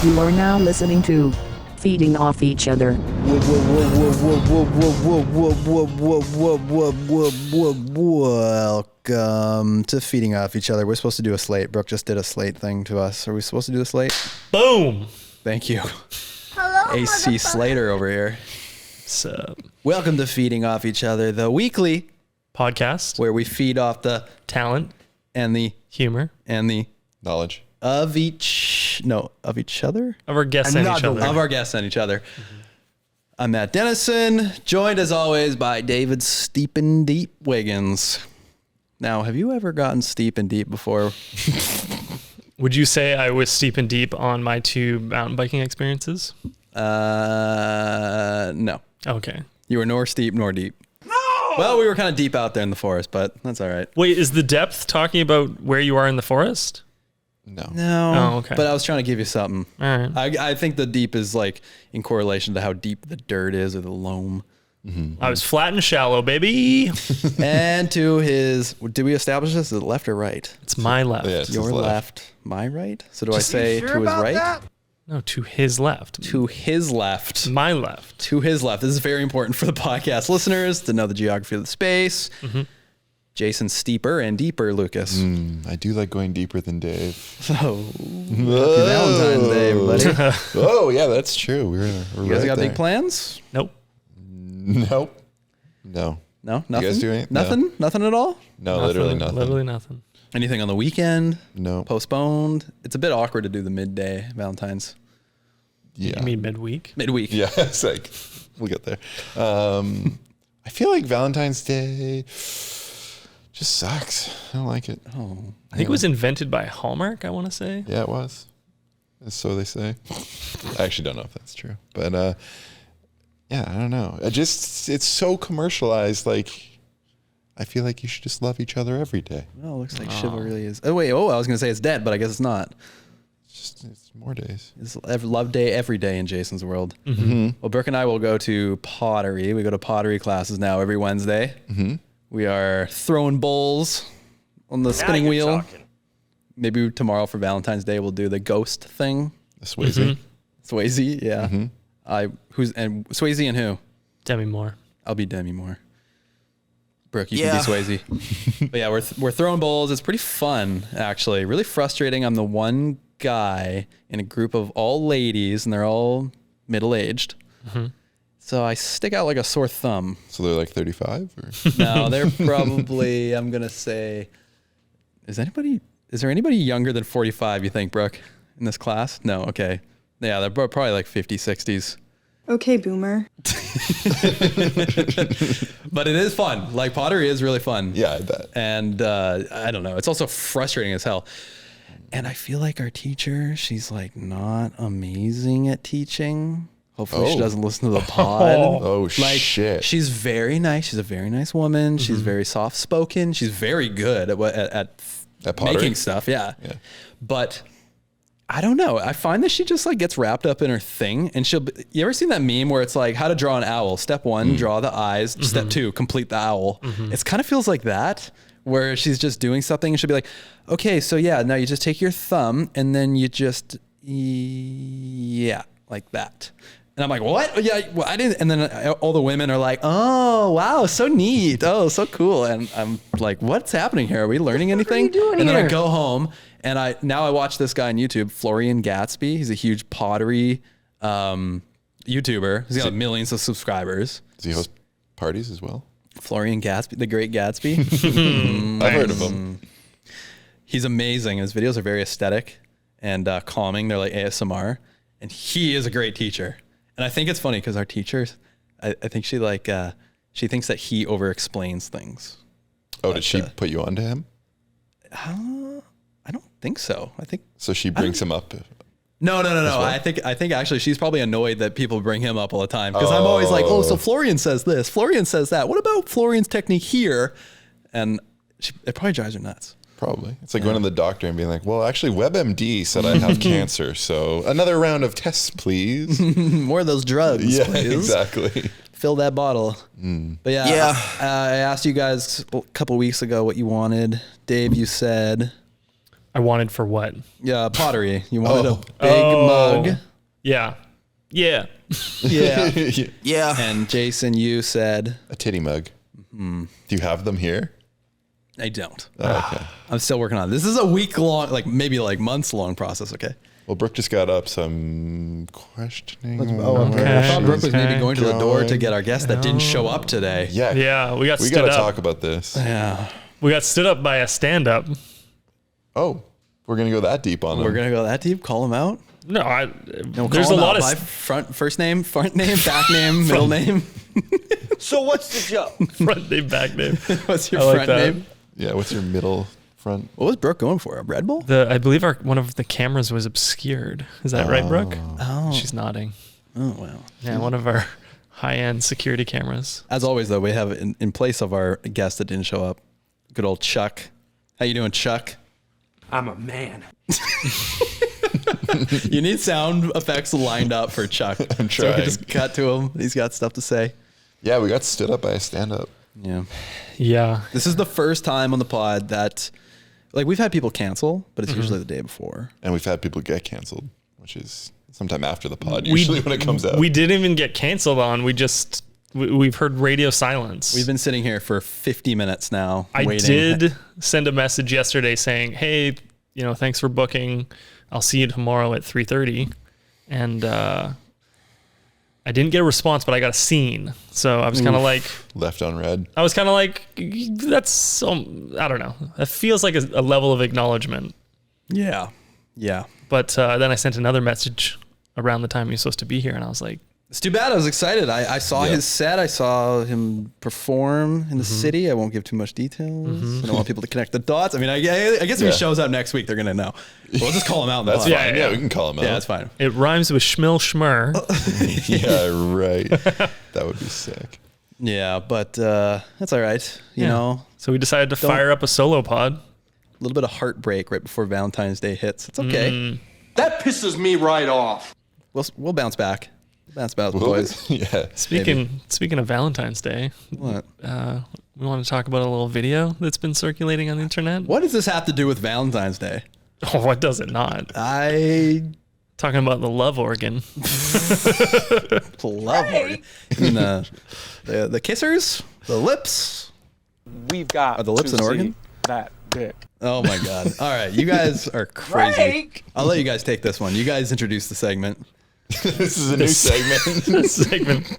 You are now listening to Feeding Off Each Other. Welcome to Feeding Off Each Other. We're supposed to do a slate. Brooke just did a slate thing to us. Are we supposed to do a slate? Boom. Thank you. Hello, AC Slater over here. So, Welcome to Feeding Off Each Other, the weekly podcast where we feed off the talent and the humor knowledge of each other? of our guests and each other. Of our guests and each other. I'm Matt Dennison, joined as always by David Steep and Deep Wiggins. Now, have you ever gotten steep and deep before? Would you say I was steep and deep on my 2 mountain biking experiences? No. Okay. You were nor steep nor deep. No! Well, we were kind of deep out there in the forest, but that's all right. Wait, is the depth talking about where you are in the forest? No. Oh, okay. But I was trying to give you something. All right. I think the deep is like in correlation to how deep the dirt is or the loam. Mm-hmm. I was flat and shallow, baby. And to his, did we establish this? Is it left or right? It's my left. Yeah, it's Your his left, my right? So do I say to his right? No, to his left. To his left. My left. To his left. This is very important for the podcast listeners to know the geography of the space. Mm-hmm. Jason's steeper and deeper, Lucas. I do like going deeper than Dave. Oh, happy Valentine's Day, everybody. Oh, yeah, that's true. We're You guys right got there. big plans? Nope. Nope. No. No, nothing. You guys do anything? Nothing? Nothing at all? No, literally nothing. Literally nothing. Anything on the weekend? No. Postponed? It's a bit awkward to do the midday Valentine's. Yeah. You mean midweek? Midweek. Yeah, it's like, we'll get there. I feel like Valentine's Day just sucks. I don't like it. Oh. I think it was invented by Hallmark, I want to say. Yeah, it was. So they say. I actually don't know if that's true. But, yeah, I don't know. It's so commercialized. Like, I feel like you should just love each other every day. Well, it looks like chivalry is... Oh, wait. I was going to say it's dead, but I guess it's not. It's more days. It's love day every day in Jason's world. Mm-hmm. Well, Brooke and I will go to Pottery. We go to Pottery classes now every Wednesday. Mm-hmm. We are throwing bowls on the spinning wheel. Maybe tomorrow for Valentine's Day we'll do the ghost thing. Swayze. Mm-hmm. Swayze, yeah. Mm-hmm. Swayze and who? Demi Moore. I'll be Demi Moore. Brooke, you can be Swayze. But yeah, we're throwing bowls. It's pretty fun, actually. Really frustrating. I'm the one guy in a group of all ladies, and they're all middle-aged. Mm-hmm. So I stick out like a sore thumb. So they're like 35? Or? No, they're probably, I'm going to say, is there anybody younger than 45, you think, Brooke, in this class? No, okay. Yeah, they're probably like 50, 60s. Okay, boomer. But it is fun. Like, pottery is really fun. Yeah, I bet. And I don't know. It's also frustrating as hell. And I feel like our teacher, she's like not amazing at teaching. Hopefully she doesn't listen to the pod. Oh, Like, shit. she's very nice. She's a very nice woman. She's very soft spoken. She's very good at pottery? making stuff. Yeah. Yeah. But I don't know. I find that she just like gets wrapped up in her thing, and you ever seen that meme where it's like how to draw an owl? Step 1, draw the eyes. Step 2, complete the owl. It kind of feels like that, where she's just doing something and she'll be like, okay, so yeah, now you just take your thumb and then you just, like that. And I'm like, what? Yeah, well, I didn't. And then all the women are like, oh, wow, so neat. Oh, so cool. And I'm like, what's happening here? Are we learning anything? And then I go home and I watch this guy on YouTube, Florian Gatsby. He's a huge pottery YouTuber. He's got millions of subscribers. Does he host parties as well? Florian Gatsby, the great Gatsby. I've heard of him. He's amazing. His videos are very aesthetic and calming. They're like ASMR. And he is a great teacher. And I think it's funny because our teachers, I think she she thinks that he over explains things. Oh, did she put you onto him? I don't think so. I think So she brings him up. no. well? I think actually she's probably annoyed that people bring him up all the time because I'm always like, oh, so Florian says this, Florian says that. What about Florian's technique here? And it probably drives her nuts. Probably. It's like going to the doctor and being like, well, actually, WebMD said I have cancer. So another round of tests, please. More of those drugs, Yeah, please. exactly. Fill that bottle. But yeah. I asked you guys a couple weeks ago what you wanted. Dave, you said... I wanted for what? Yeah, pottery. You wanted a big mug. Yeah. Yeah. Yeah. Yeah. And Jason, you said A titty mug. Do you have them here? I don't. Oh, okay. I'm still working on it. This is a week long, like maybe like months long process. Okay. Well, Brooke just got up, so I'm questioning. I thought Brooke was maybe Okay. going to the door to get our guest that didn't show up today. Yeah. Yeah. We got We stood got to up. talk about this. Yeah. We got stood up by a stand-up. Oh, we're going to go that deep on them. We're gonna go that deep. Call him out. No, No, there's call a him lot out of by first name, back name, middle name. So what's the joke? front name, back name. What's your I like front that. name? Yeah, what's your middle front? What was Brooke going for? A Red Bull? I believe one of the cameras was obscured. Is that right, Brooke? Oh. She's nodding. Oh wow. Yeah, one of our high-end security cameras. As always, though, we have in place of our guest that didn't show up, good old Chuck. How you doing, Chuck? I'm a man. You need sound effects lined up for Chuck. I'm So we trying. can just cut to him. He's got stuff to say. Yeah, we got stood up by a stand-up. Yeah. Yeah. This is the first time on the pod that, like, we've had people cancel, but it's usually the day before. And we've had people get canceled, which is sometime after the pod, usually when it comes out. We didn't even get canceled on. We've heard radio silence. We've been sitting here for 50 minutes now. I waiting. did send a message yesterday saying, "Hey, thanks for booking. I'll see you tomorrow at 3:30." And I didn't get a response, but I got a scene. So I was kind of like, Left on red. that's I don't know. It feels like a level of acknowledgement. Yeah. Yeah. But then I sent another message around the time he was supposed to be here, and I was like, It's too bad. I was excited. I saw his set. I saw him perform in the city. I won't give too much details. I don't want people to connect the dots. I mean, I guess if he shows up next week, they're going to know. We'll just call him out. In the That's pod. fine. Yeah, we can call him out. Yeah, that's fine. it rhymes with schmill schmur. Yeah, right. That would be sick. Yeah, but that's all right. You know, So we decided to fire up a solo pod. a little bit of heartbreak right before Valentine's Day hits. It's okay. That pisses me right off. We'll bounce back. Bounce back, boys. Yeah. Speaking of Valentine's Day, What? we want to talk about a little video that's been circulating on the internet. What does this have to do with Valentine's Day? Oh, what does it not? Talking Talking about the love organ. love it. And, the kissers, the lips. We've got Are the lips to an organ? see that dick. Oh my god! All right, you guys are crazy. Drake! I'll let you guys take this one. You guys introduce the segment. This is a new segment. This segment.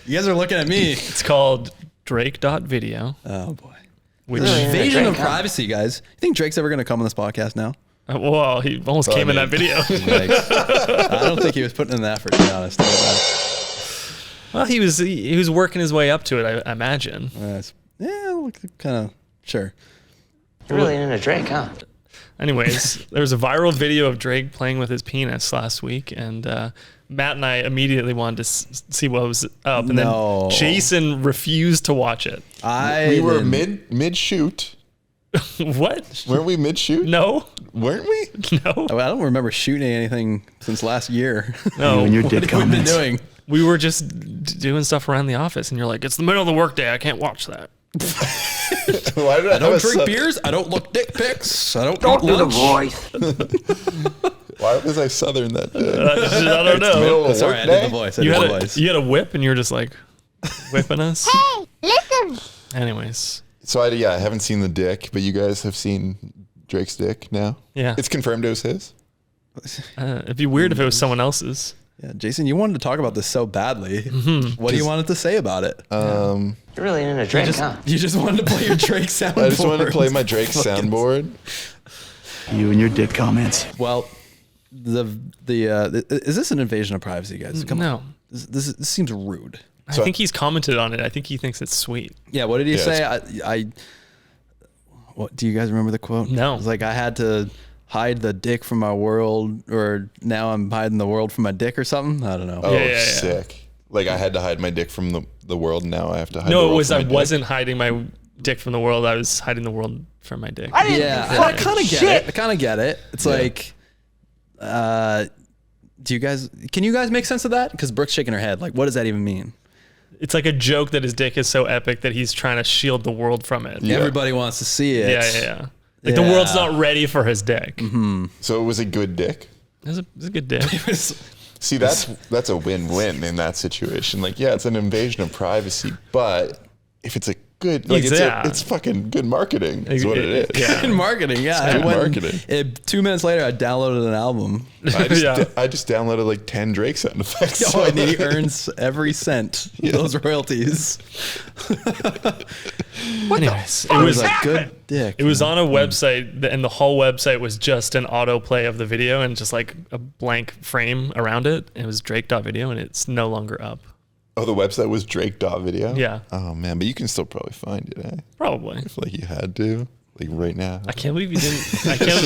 You guys are looking at me. It's called Drake.video. Oh boy. Which, Invasion of privacy, guys. You think Drake's ever going to come on this podcast now? well, he almost came in that video. Like, I don't think he was putting in the effort, to be honest. Well, he was working his way up to it, I imagine. Yeah, kind of sure. You're really into Drake, huh? Anyways, there was a viral video of Drake playing with his penis last week, and Matt and I immediately wanted to see what was up, and No. then Jason refused to watch it. We were mid shoot. What? Weren't we mid shoot? No, Weren't we? no, I don't remember shooting anything since last year. no. your What dick have we been comments. doing? We were just doing stuff around the office, and you're like, "It's the middle of the workday. I can't watch that." Why did I don't have drink a beers. I don't look dick pics. I don't Don't eat do the lunch. voice. Why was I southern that day? I don't know. Middle of Sorry, I work did day? the voice. You had a whip, and you're just like whipping us. Hey, listen. Anyways, So I haven't seen the dick, but you guys have seen Drake's dick now. yeah, It's confirmed it was his. it'd be weird if it was someone else's. Yeah, Jason, you wanted to talk about this so badly. Mm-hmm. What do you wanted to say about it? You're really into Drake, huh? You just wanted to play your Drake soundboard. I just wanted to play my Drake soundboard. You and your dick comments. Well, is this an invasion of privacy, guys? Come No. on. This seems rude. I think he's commented on it. I think he thinks it's sweet. Yeah, what did he Yeah, say? What do you guys remember the quote? No. It was like, I had to hide the dick from my world, or now I'm hiding the world from my dick or something. I don't know. Oh, Yeah. sick. Like I had to hide my dick from the world. Now I have to hide the No, world it was from I my dick. wasn't hiding my dick from the world. I was hiding the world from my dick. Yeah, I kind of get it. I kind of get it. It's like, can you guys make sense of that? Because Brooke's shaking her head. Like, what does that even mean? It's like a joke that his dick is so epic that he's trying to shield the world from it. Yeah. Everybody wants to see it. Yeah. Like the world's not ready for his dick. So it was a good dick. It was a good dick. See, that's a win-win in that situation. Like, yeah, it's an invasion of privacy, but if it's a good, like, it's fucking good marketing. Is what it is. Yeah. Good marketing, yeah. Good marketing. 2 minutes later, I downloaded an album. I just downloaded like 10 Drake sound effects. Oh, and he earns every cent of those royalties. Anyways, It was a good dick. It was on a website, and the whole website was just an autoplay of the video and just like a blank frame around it. It was Drake.video, and it's no longer up. Oh, the website was Drake.video? Yeah. Oh, man, but you can still probably find it, eh? Probably. If like you had to, like right now. I can't believe you didn't. I can't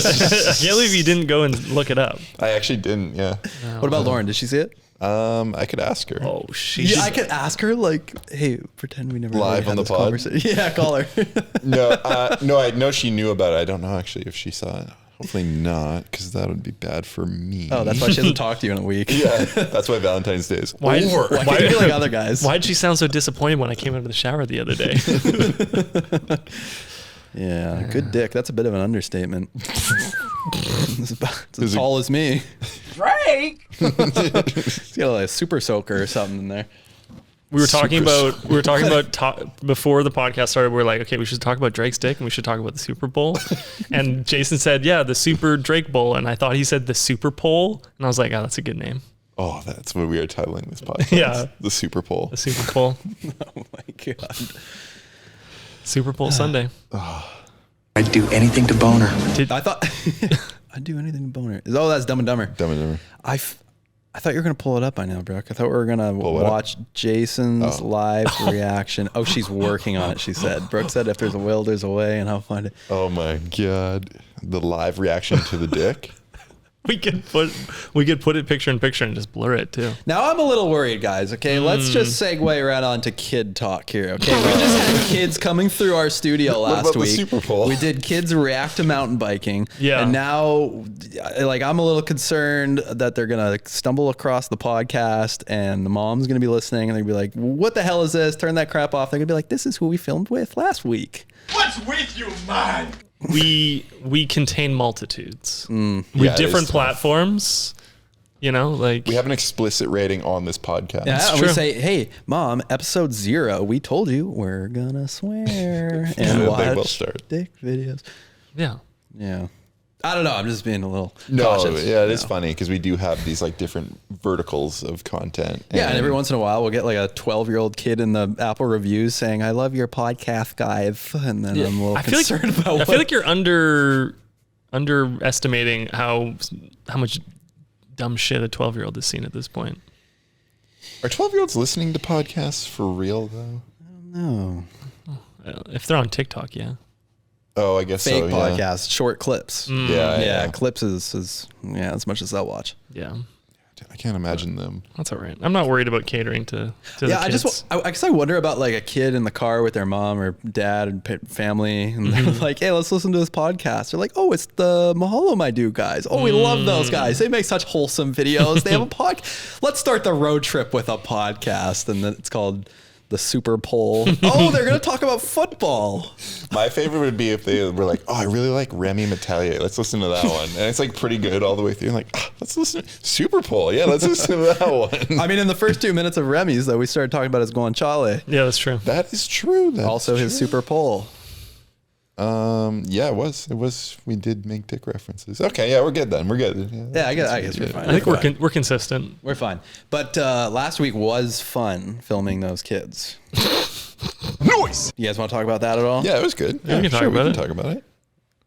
believe you didn't go and look it up. I actually didn't, yeah. What about Lauren? Did she see it? I could ask her. Oh, Yeah, I could ask her, like, hey, pretend we never Live really on the had this pod? conversation. Yeah, call her. No, I know she knew about it. I don't know actually if she saw it. Hopefully not, because that would be bad for me. Oh, that's why she hasn't talked to you in a week. Yeah, that's why Valentine's Day is Why? over. Why do you feel like other guys? Why did she sound so disappointed when I came out of the shower the other day? Yeah, good dick. That's a bit of an understatement. It's as tall as me. Drake! He's got like a super soaker or something in there. We were talking about before the podcast started. We were like, okay, we should talk about Drake's dick and we should talk about the Super Bowl. And Jason said, yeah, the Super Drake Bowl. And I thought he said the Super Pole. And I was like, oh, that's a good name. Oh, that's what we are titling this podcast. Yeah. The Super Bowl. The Super Bowl. Oh my god. Super Bowl Sunday. I'd do anything to boner. I thought I'd do anything to boner. Oh, that's Dumb and Dumber. Dumb and Dumber. I thought you were gonna pull it up by now, Brooke. I thought we were gonna watch Jason's live reaction. Oh, she's working on it. She said. Brooke said, "If there's a will, there's a way," and I'll find it. Oh my god, the live reaction to the dick. We could put it picture in picture and just blur it too. Now I'm a little worried, guys. Okay, let's just segue right on to kid talk here. Okay, we just had kids coming through our studio last about the week. Super Bowl? We did kids react to mountain biking. Yeah. and now, like, I'm a little concerned that they're gonna stumble across the podcast, and the mom's gonna be listening, and they're gonna be like, "What the hell is this? Turn that crap off." They're gonna be like, "This is who we filmed with last week." What's with you, man? We contain multitudes. Yeah, With it different is tough. platforms. You know, like We have an explicit rating on this podcast. Yeah, we true. say, "Hey, mom, episode 0, we told you we're gonna swear Yeah, and they watch will start. dick videos." yeah. Yeah. I don't know. I'm just being a little No, cautious. yeah, it is funny because we do have these like different verticals of content. Yeah, and every once in a while we'll get like a 12-year-old kid in the Apple reviews saying, "I love your podcast, guys," and then I'm a little concerned about I what. feel like you're underestimating how much dumb shit a 12-year-old has seen at this point. Are 12-year-olds listening to podcasts for real though? No. If they're on TikTok, yeah. Oh, I guess Fake so. Yeah. podcasts, short clips. Yeah. Clips is as much as they'll watch. Yeah. I can't imagine them. That's all right. I'm not worried about catering to the Yeah, kids. I guess I wonder about like a kid in the car with their mom or dad and family, and they're like, "Hey, let's listen to this podcast." They're like, "Oh, it's the Mahalo My Do guys. Oh, we love those guys. They make such wholesome videos. They have a podcast. Let's start the road trip with a podcast." And then it's called the Super Bowl. Oh, they're gonna talk about football. My favorite would be if they were like, "Oh, I really like Remy Metayer. Let's listen to that one." And it's like pretty good all the way through. And like, let's listen to Super Bowl. Yeah, let's listen to that one. I mean, in the first 2 minutes of Remy's, though, we started talking about his Guanciale. Yeah, that's true. That is true. That's Also, his true. Super Bowl. Yeah, it was. We did make dick references. Okay, yeah, we're good then. We're good. Yeah, I guess we're fine. I think we're consistent. We're fine. But last week was fun filming those kids. Noise! You guys want to talk about that at all? Yeah, it was good. Yeah, we can talk sure, about we it. can talk about it.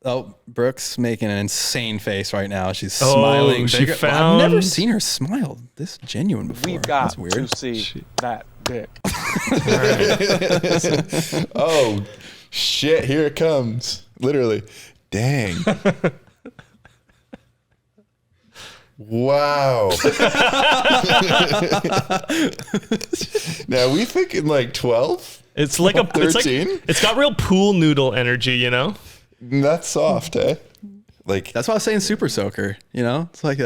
Oh, Brooke's making an insane face right now. She's Oh, smiling. she bigger. found- I've never seen her smile this genuine before. We've got That's weird. to see that dick. Oh, shit! Here it comes. Literally. Dang. Wow. Now we thinking like 12? It's like a 13? It's got real pool noodle energy, you know? That's soft, eh? Like, That's why I was saying Super Soaker. You know, it's like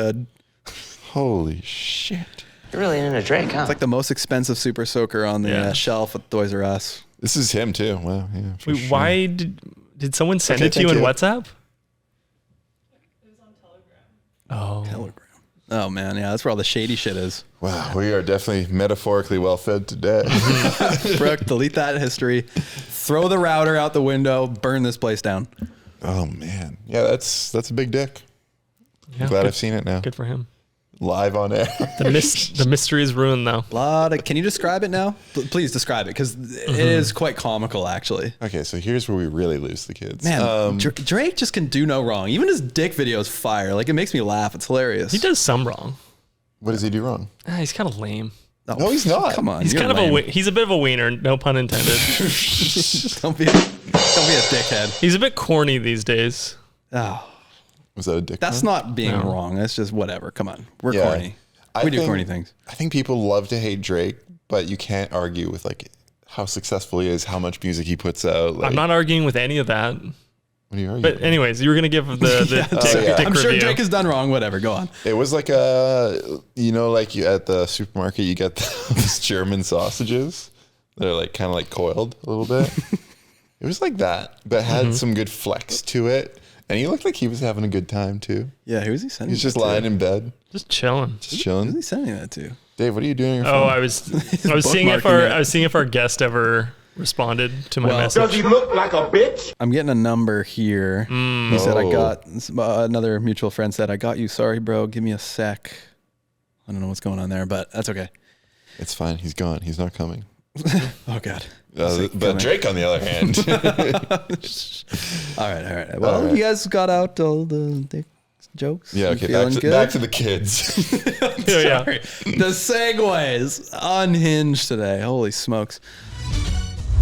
holy shit. You're really into Drake, huh? it's like the most expensive Super Soaker on the Yeah. shelf at Toys R Us. This is him too. Wow. Yeah. for Wait, sure. why did Did someone send Okay, it to you thank in you. WhatsApp? It was on Telegram. Oh. Telegram. Oh man, yeah, that's where all the shady shit is. Wow, we are definitely metaphorically well fed today. Brooke, delete that history. Throw the router out the window. Burn this place down. Oh man, yeah, that's a big dick. Yeah, Glad good, I've seen it now, good for him. live on air. The mystery is ruined though. Can you describe it now? Please describe it, because it is quite comical, actually. Okay, so here's where we really lose the kids. Man, Drake just can do no wrong. Even his dick video is fire. Like, it makes me laugh. It's hilarious. He does some wrong. What does he do wrong? He's kind of lame. No, he's not. Come on. He's you're kind lame. of he's a bit of a wiener, no pun intended. Don't be a dickhead. He's a bit corny these days. Oh, Was that a dick? that's pun? not being No. wrong. That's just whatever. Come on. We're Yeah. corny. I We do think- corny things. I think people love to hate Drake, but you can't argue with like how successful he is, how much music he puts out. Like, I'm not arguing with any of that. What are you arguing? But anyways, you were gonna give the dick I'm sure review. Drake has done wrong. Whatever. Go on. It was like like you at the supermarket, you get those German sausages. They're like kind of like coiled a little bit. It was like that, but had some good flex to it. And he looked like he was having a good time too. Yeah. Who's he sending? He's just that to? lying in bed, Just chilling. just Who's chilling. he sending that to? Dave, what are you doing? On your Oh, phone? I was seeing if bookmarking it. our guest ever responded to my Well, message. Does he look like a bitch? I'm getting a number here. He said, I Oh. got, another mutual friend said, I got you. Sorry, bro. Give me a sec. I don't know what's going on there, but that's okay. It's fine. He's gone. He's not coming. Oh, God. But Drake, on the other hand, All right. Well, All right. you guys got out all the dick jokes? yeah. You Okay, feeling good? back to the kids. Yeah. Sorry. The segues unhinged today. Holy smokes.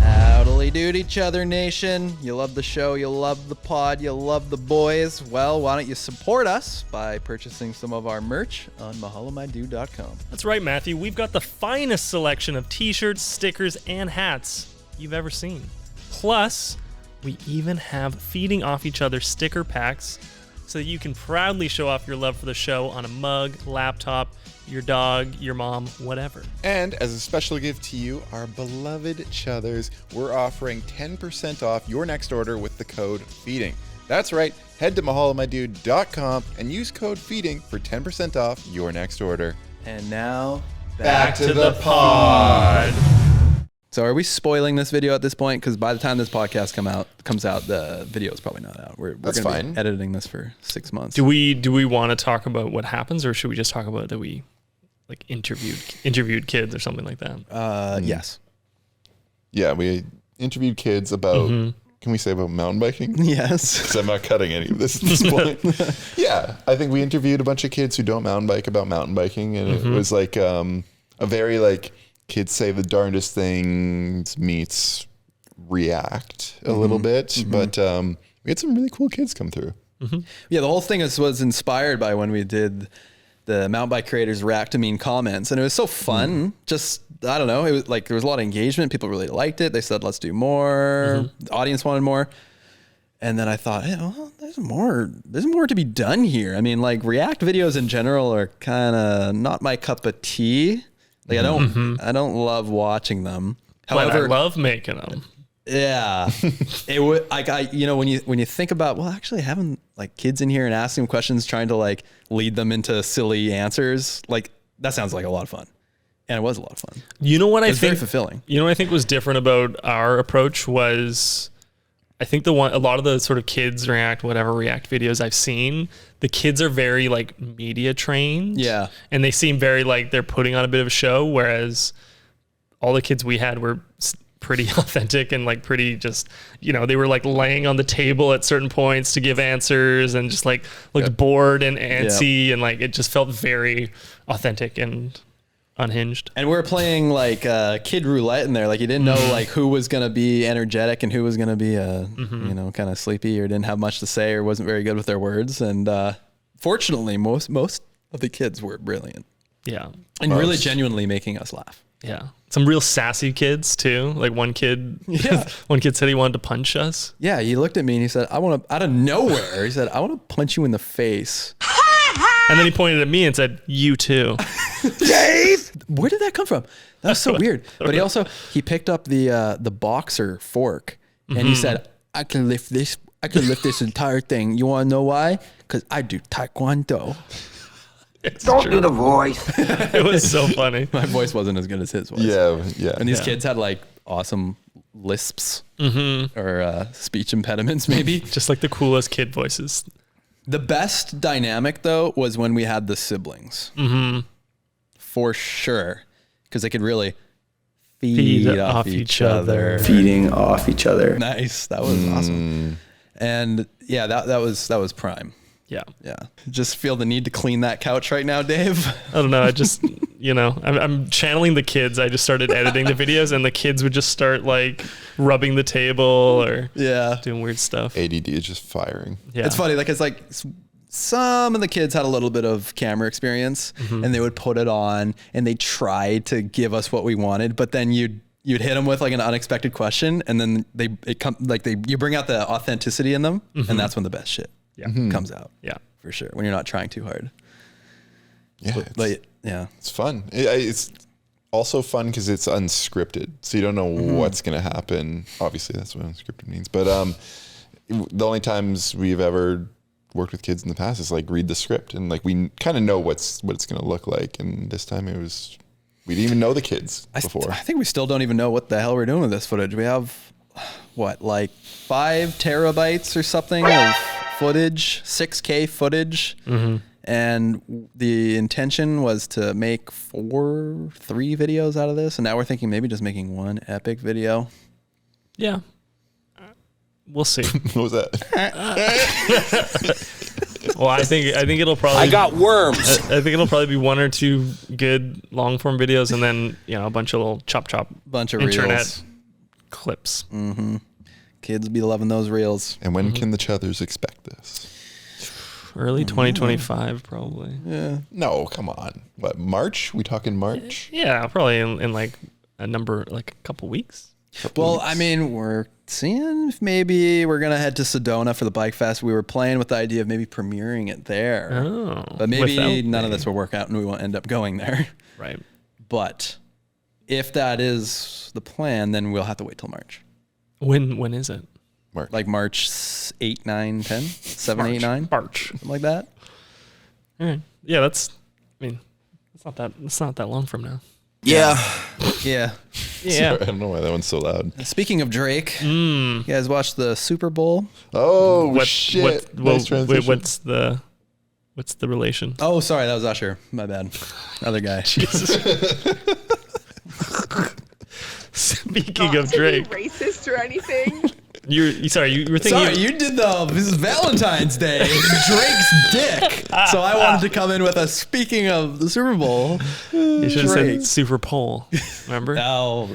Howdly dood each other, nation. You love the show, you love the pod, you love the boys. Well, why don't you support us by purchasing some of our merch on mahalamaido.com. That's right, Matthew. We've got the finest selection of t-shirts, stickers, and hats you've ever seen. Plus, we even have feeding off each other sticker packs so that you can proudly show off your love for the show on a mug, laptop, your dog, your mom, whatever. And as a special gift to you, our beloved Chuthers, we're offering 10% off your next order with the code FEEDING. That's right, head to mahalamaidude.com and use code FEEDING for 10% off your next order. And now, Back to the pod. So are we spoiling this video at this point? Because by the time this podcast comes out, the video is probably not out. We're That's gonna fine. be editing this for 6 months. Do we want to talk about what happens, or should we just talk about that we like interviewed kids or something like that? Yes. Yeah, we interviewed kids about, can we say about mountain biking? Yes. Because I'm not cutting any of this at this point. Yeah, I think we interviewed a bunch of kids who don't mountain bike about mountain biking, and it was like a very like kids say the darndest things meets react a little bit, but we had some really cool kids come through. Yeah, the whole thing was inspired by when we did the mountain bike creators react to mean comments, and it was so fun. Just, I don't know, it was like there was a lot of engagement. People really liked it. They said, let's do more. The audience wanted more. And then I thought, hey, well, there's more to be done here. I mean, like, react videos in general are kind of not my cup of tea. Like, I don't love watching them. But I However, love making them. yeah, it would like when you think about, well, actually having like kids in here and asking them questions, trying to like lead them into silly answers, like that sounds like a lot of fun, and it was a lot of fun. You know what I It's very think? fulfilling. You know what I think was different about our approach was, I think a lot of the sort of kids react videos I've seen, the kids are very like media trained. Yeah. And they seem very like they're putting on a bit of a show, whereas all the kids we had were pretty authentic and like pretty just, they were like laying on the table at certain points to give answers and just like looked bored and antsy and like it just felt very authentic and unhinged. And we were playing like kid roulette in there. Like you didn't know like who was gonna be energetic and who was gonna be kind of sleepy or didn't have much to say or wasn't very good with their words. And fortunately, most of the kids were brilliant Yeah. and really genuinely making us laugh. Yeah. Some real sassy kids too. Like one kid said he wanted to punch us. Yeah, he looked at me and he said, I want to, out of nowhere, he said, I want to punch you in the face. And then he pointed at me and said, "You too." Dave! Where did that come from? That was so weird. But he picked up the boxer fork and he said, I can lift this. I can lift this entire thing. You want to know why? Because I do taekwondo. Don't do the voice. It was so funny. My voice wasn't as good as his voice. Yeah. And these kids had like awesome lisps or speech impediments, maybe. Just like the coolest kid voices. The best dynamic though was when we had the siblings. For sure. Because they could really feed off each other. Feeding off each other. Nice. That was awesome. And yeah, that was prime. Yeah. Yeah. Just feel the need to clean that couch right now, Dave. I don't know. I just, I'm channeling the kids. I just started editing the videos and the kids would just start like rubbing the table or doing weird stuff. ADD is just firing. Yeah. It's funny. Like, it's like some of the kids had a little bit of camera experience and they would put it on and they tried to give us what we wanted, but then you'd hit them with like an unexpected question and then you bring out the authenticity in them and that's when the best shit comes out. Yeah. For sure. When you're not trying too hard. Yeah. It's fun. It's also fun because it's unscripted. So you don't know what's going to happen. Obviously, that's what unscripted means. But the only times we've ever worked with kids in the past is like read the script and like we kind of know what it's going to look like. And this time we didn't even know the kids before. I think we still don't even know what the hell we're doing with this footage. We have like 5 terabytes or something of footage, 6K footage. And the intention was to make 3 videos out of this. And now we're thinking maybe just making one epic video. Yeah. We'll see. What was that? Well, I think it'll probably. I got worms. I think it'll probably be 1 or 2 good long form videos, and then a bunch of little chop Bunch of internet reels. clips. Kids be loving those reels. And when can the Chuthers expect this? Early 2025, probably. Yeah. No, come on. What, March? We talking March? Yeah, probably in like a couple weeks. Well, I mean, we're seeing if maybe we're going to head to Sedona for the Bike Fest. We were playing with the idea of maybe premiering it there. Oh. But maybe none of this will work out and we won't end up going there. Right. But if that is the plan, then we'll have to wait till March. When is it? March. Like March 8, 9, 10, 7, 8, 9. March. Something like that. All right. Yeah, it's not that long from now. Yeah. Yeah. Sorry, I don't know why that one's so loud. Speaking of Drake, you guys watched the Super Bowl? Oh, shit. Nice transition. What's the relation? Oh, sorry, that was Usher. My bad. Other guy. Speaking of Drake, racist or anything. you were thinking. Sorry, you did this is Valentine's Day. Drake's dick. So I wanted to come in with a speaking of the Super Bowl. You should have Drake. said Super Bowl. Remember? Oh,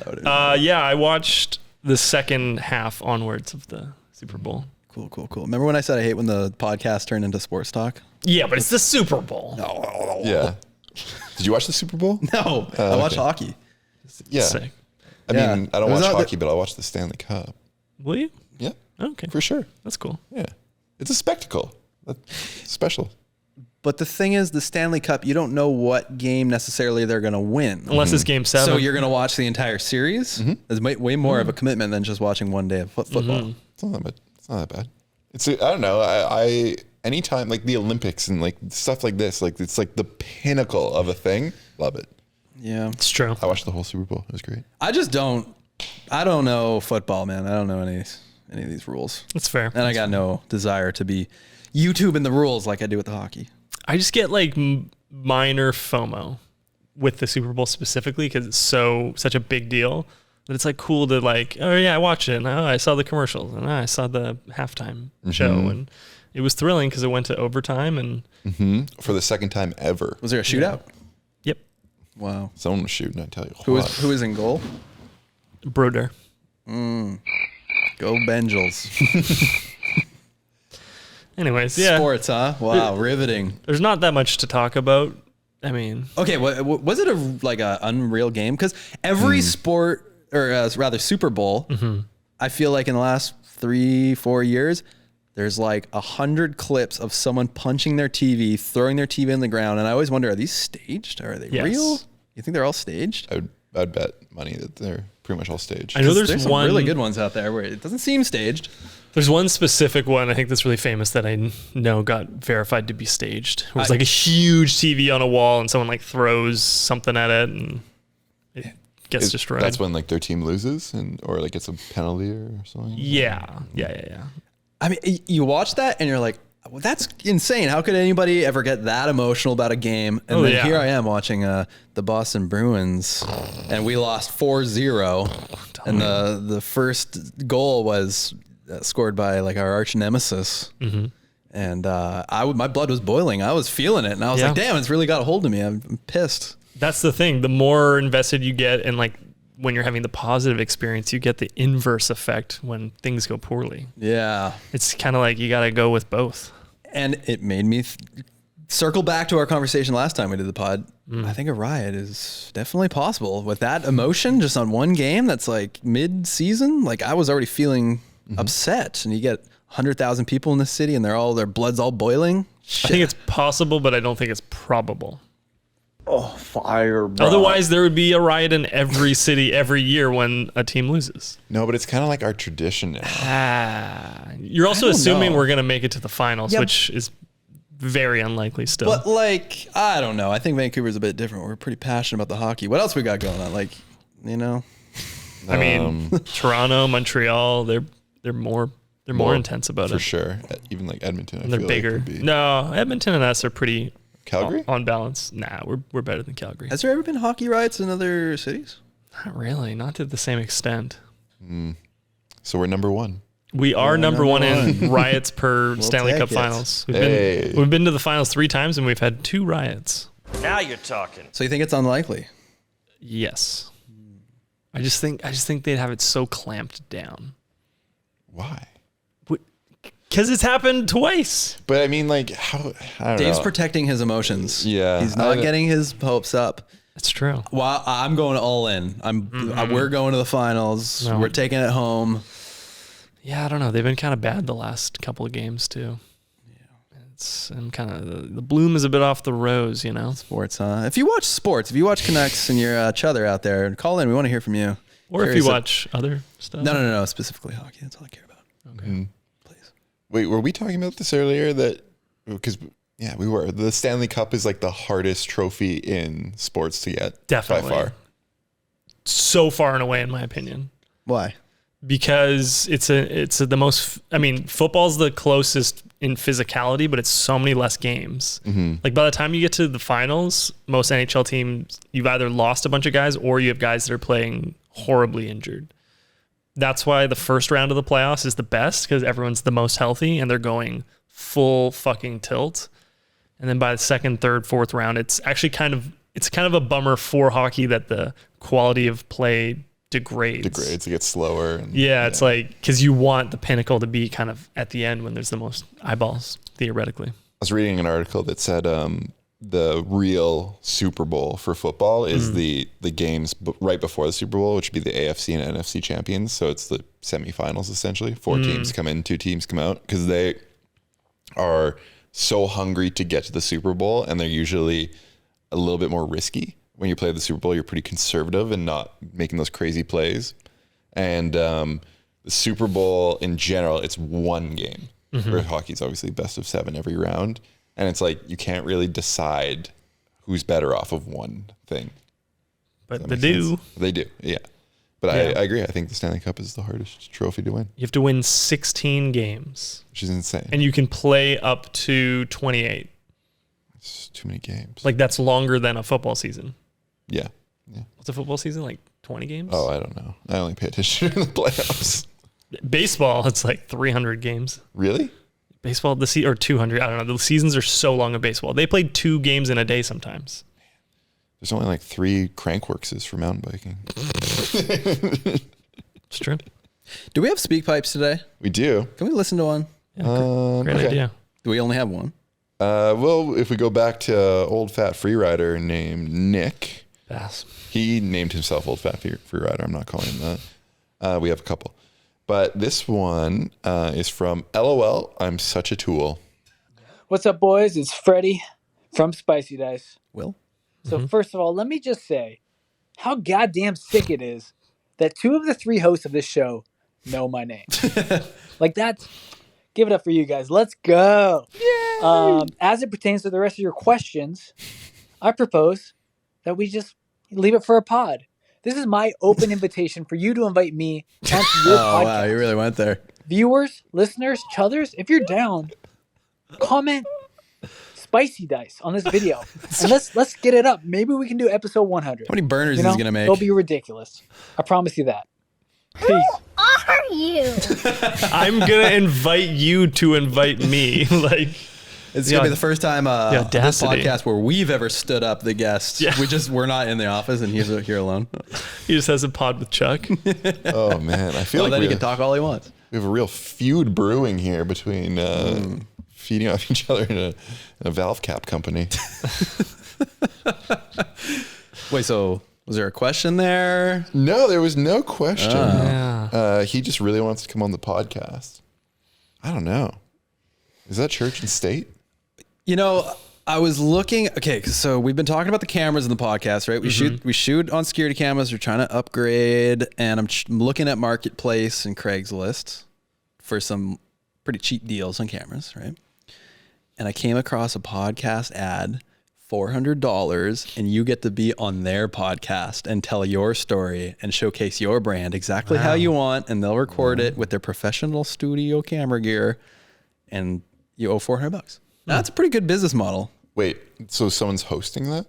yeah, I watched the second half onwards of the Super Bowl. Cool. Remember when I said I hate when the podcast turned into sports talk? Yeah, but it's the Super Bowl. No. Yeah. Did you watch the Super Bowl? No, I watch hockey. Yeah. Sick. I mean, I don't It was watch not hockey, but I'll watch the Stanley Cup. Will you? Yeah. Okay. For sure. That's cool. Yeah. It's a spectacle. That's special. But the thing is, the Stanley Cup, you don't know what game necessarily they're going to win. Unless it's game 7. So you're going to watch the entire series? It's way more of a commitment than just watching one day of football. It's not that bad. I don't know. I anytime like the Olympics and like stuff like this, like it's like the pinnacle of a thing. Love it. Yeah. It's true. I watched the whole Super Bowl. It was great. I don't know football, man. I don't know any of these rules. That's fair. And I got no desire to be YouTubing the rules like I do with the hockey. I just get like minor FOMO with the Super Bowl specifically because it's such a big deal that it's like cool to like, oh yeah, I watched it and I saw the commercials and I saw the halftime show and it was thrilling because it went to overtime and For the second time ever. Was there a shootout? Yep. Wow. Someone was shooting, I tell you. Who was in goal? Broder. Go Bengals. Anyways, yeah. Sports, huh? Wow, riveting. There's not that much to talk about. I mean, okay, was it a unreal game? Because every sport, or rather Super Bowl, I feel like in the last 3-4 years, there's like 100 clips of someone punching their TV, throwing their TV in the ground, and I always wonder, are these staged or are they real? You think they're all staged? I'd bet money that they're pretty much all staged. I know there's some one really good ones out there where it doesn't seem staged. There's one specific one I think that's really famous that I know got verified to be staged. It was like a huge TV on a wall and someone like throws something at it and it gets destroyed. That's when like their team loses or like gets a penalty or something. Yeah. I mean, you watch that and you're like, well, that's insane. How could anybody ever get that emotional about a game? And then here I am watching the Boston Bruins, and we lost 4-0. And the first goal was scored by like our arch nemesis. Mm-hmm. And my blood was boiling. I was feeling it. And I was like, damn, it's really got a hold of me. I'm pissed. That's the thing. The more invested you get and like when you're having the positive experience, you get the inverse effect when things go poorly. Yeah. It's kind of like you got to go with both. And it made me circle back to our conversation last time we did the pod. I think a riot is definitely possible with that emotion just on one game that's like mid-season. Like I was already feeling upset, and you get 100,000 people in the city and their blood's all boiling. Shit. I think it's possible, but I don't think it's probable. Oh, fire, bro. Otherwise, there would be a riot in every city every year when a team loses. No, but it's kind of like our tradition now. You're also don't assuming know. we're going to make it to the finals, which is very unlikely still. But like, I don't know. I think Vancouver's a bit different. We're pretty passionate about the hockey. What else we got going on? Like, you know, I mean, Toronto, Montreal, they're more intense about it. For sure. Even like Edmonton, And they're bigger. Like would be. No, Edmonton and us are pretty Calgary? on balance. Nah, we're better than Calgary. has there ever been hockey riots in other cities? Not really, not to the same extent. So we're number one. We are number one in riots per Stanley take Cup it. finals. Hey. We've been to the finals 3 times and we've had 2 riots. Now you're talking. So you think it's unlikely? Yes. I just think they'd have it so clamped down. Why? Because it's happened twice. But I mean, like, how? I don't Dave's know. protecting his emotions. Yeah. He's not getting his hopes up. That's true. Well, I'm going all in. We're going to the finals. No. We're taking it home. Yeah, I don't know. They've been kind of bad the last couple of games too. Yeah, and kind of the bloom is a bit off the rose, you know. Sports, huh? If you watch sports, if you watch Canucks and you're Chother out there, call in. We want to hear from you. Or if you watch other stuff. No, specifically hockey. That's all I care about. Okay. Please. Wait, were we talking about this earlier? Because we were. The Stanley Cup is like the hardest trophy in sports to get. Definitely. By far. So far and away, in my opinion. Why? Because it's the most. I mean, football's the closest in physicality, but it's so many less games. Like by the time you get to the finals, most NHL teams, you've either lost a bunch of guys or you have guys that are playing horribly injured. That's why the first round of the playoffs is the best, because everyone's the most healthy and they're going full fucking tilt. And then by the second, third, fourth round, it's actually kind of a bummer for hockey that the quality of play degrades. It gets slower. It's like, because you want the pinnacle to be kind of at the end when there's the most eyeballs, theoretically. I was reading an article that said the real Super Bowl for football is the games right before the Super Bowl, which would be the AFC and NFC champions. So it's the semifinals, essentially. 4 teams come in, 2 teams come out, because they are so hungry to get to the Super Bowl, and they're usually a little bit more risky. When you play the Super Bowl, you're pretty conservative and not making those crazy plays. And the Super Bowl in general, it's one game. Where hockey's obviously best of 7 every round. And it's like, you can't really decide who's better off of one thing. But they do. They do, yeah. But I agree. I think the Stanley Cup is the hardest trophy to win. You have to win 16 games. Which is insane. And you can play up to 28. It's too many games. Like, that's longer than a football season. Yeah. What's a football season? Like 20 games? Oh, I don't know. I only pay attention to the playoffs. Baseball, it's like 300 games. Really? Baseball, or 200. I don't know. The seasons are so long of baseball. They played 2 games in a day sometimes. There's only like 3 crankworks for mountain biking. It's true. Do we have Speakpipes today? We do. Can we listen to one? Yeah, great idea. Do we only have one? Well, if we go back to old fat freerider named Nick, Pass. he named himself old fat freerider. I'm not calling him that. We have a couple. But this one is from LOL, I'm such a tool. What's up, boys? It's Freddie from Spicy Dice. Will? So first of all, let me just say how goddamn sick it is that 2 of the 3 hosts of this show know my name. Like that's, give it up for you guys. Let's go. As it pertains to the rest of your questions, I propose that we just leave it for a pod. This is my open invitation for you to invite me onto your podcast. Wow, you really went there. Viewers, listeners, chuthers, if you're down, comment spicy dice on this video. And let's get it up. Maybe we can do episode 100. How many burners is he gonna make? It'll be ridiculous. I promise you that. Peace. Are you? I'm gonna invite you to invite me. Like, it's gonna be the first time this audacity. podcast where we've ever stood up the guest. Yeah. We're not in the office and he's here alone. he just has a pod with Chuck. Oh man, I feel Well, like then we he can talk all he wants. have a real feud brewing here between feeding off each other in a valve cap company. Wait, so was there a question there? No, there was no question. Yeah. He just really wants to come on the podcast. I don't know. Is that church and state? You know, I was looking. Okay, so we've been talking about the cameras in the podcast, right? We shoot on security cameras. We're trying to upgrade, and I'm looking at Marketplace and Craigslist for some pretty cheap deals on cameras, right? And I came across a podcast ad, $400, and you get to be on their podcast and tell your story and showcase your brand exactly how you want, and they'll record it with their professional studio camera gear, and you owe $400. That's a pretty good business model. Wait, so someone's hosting that?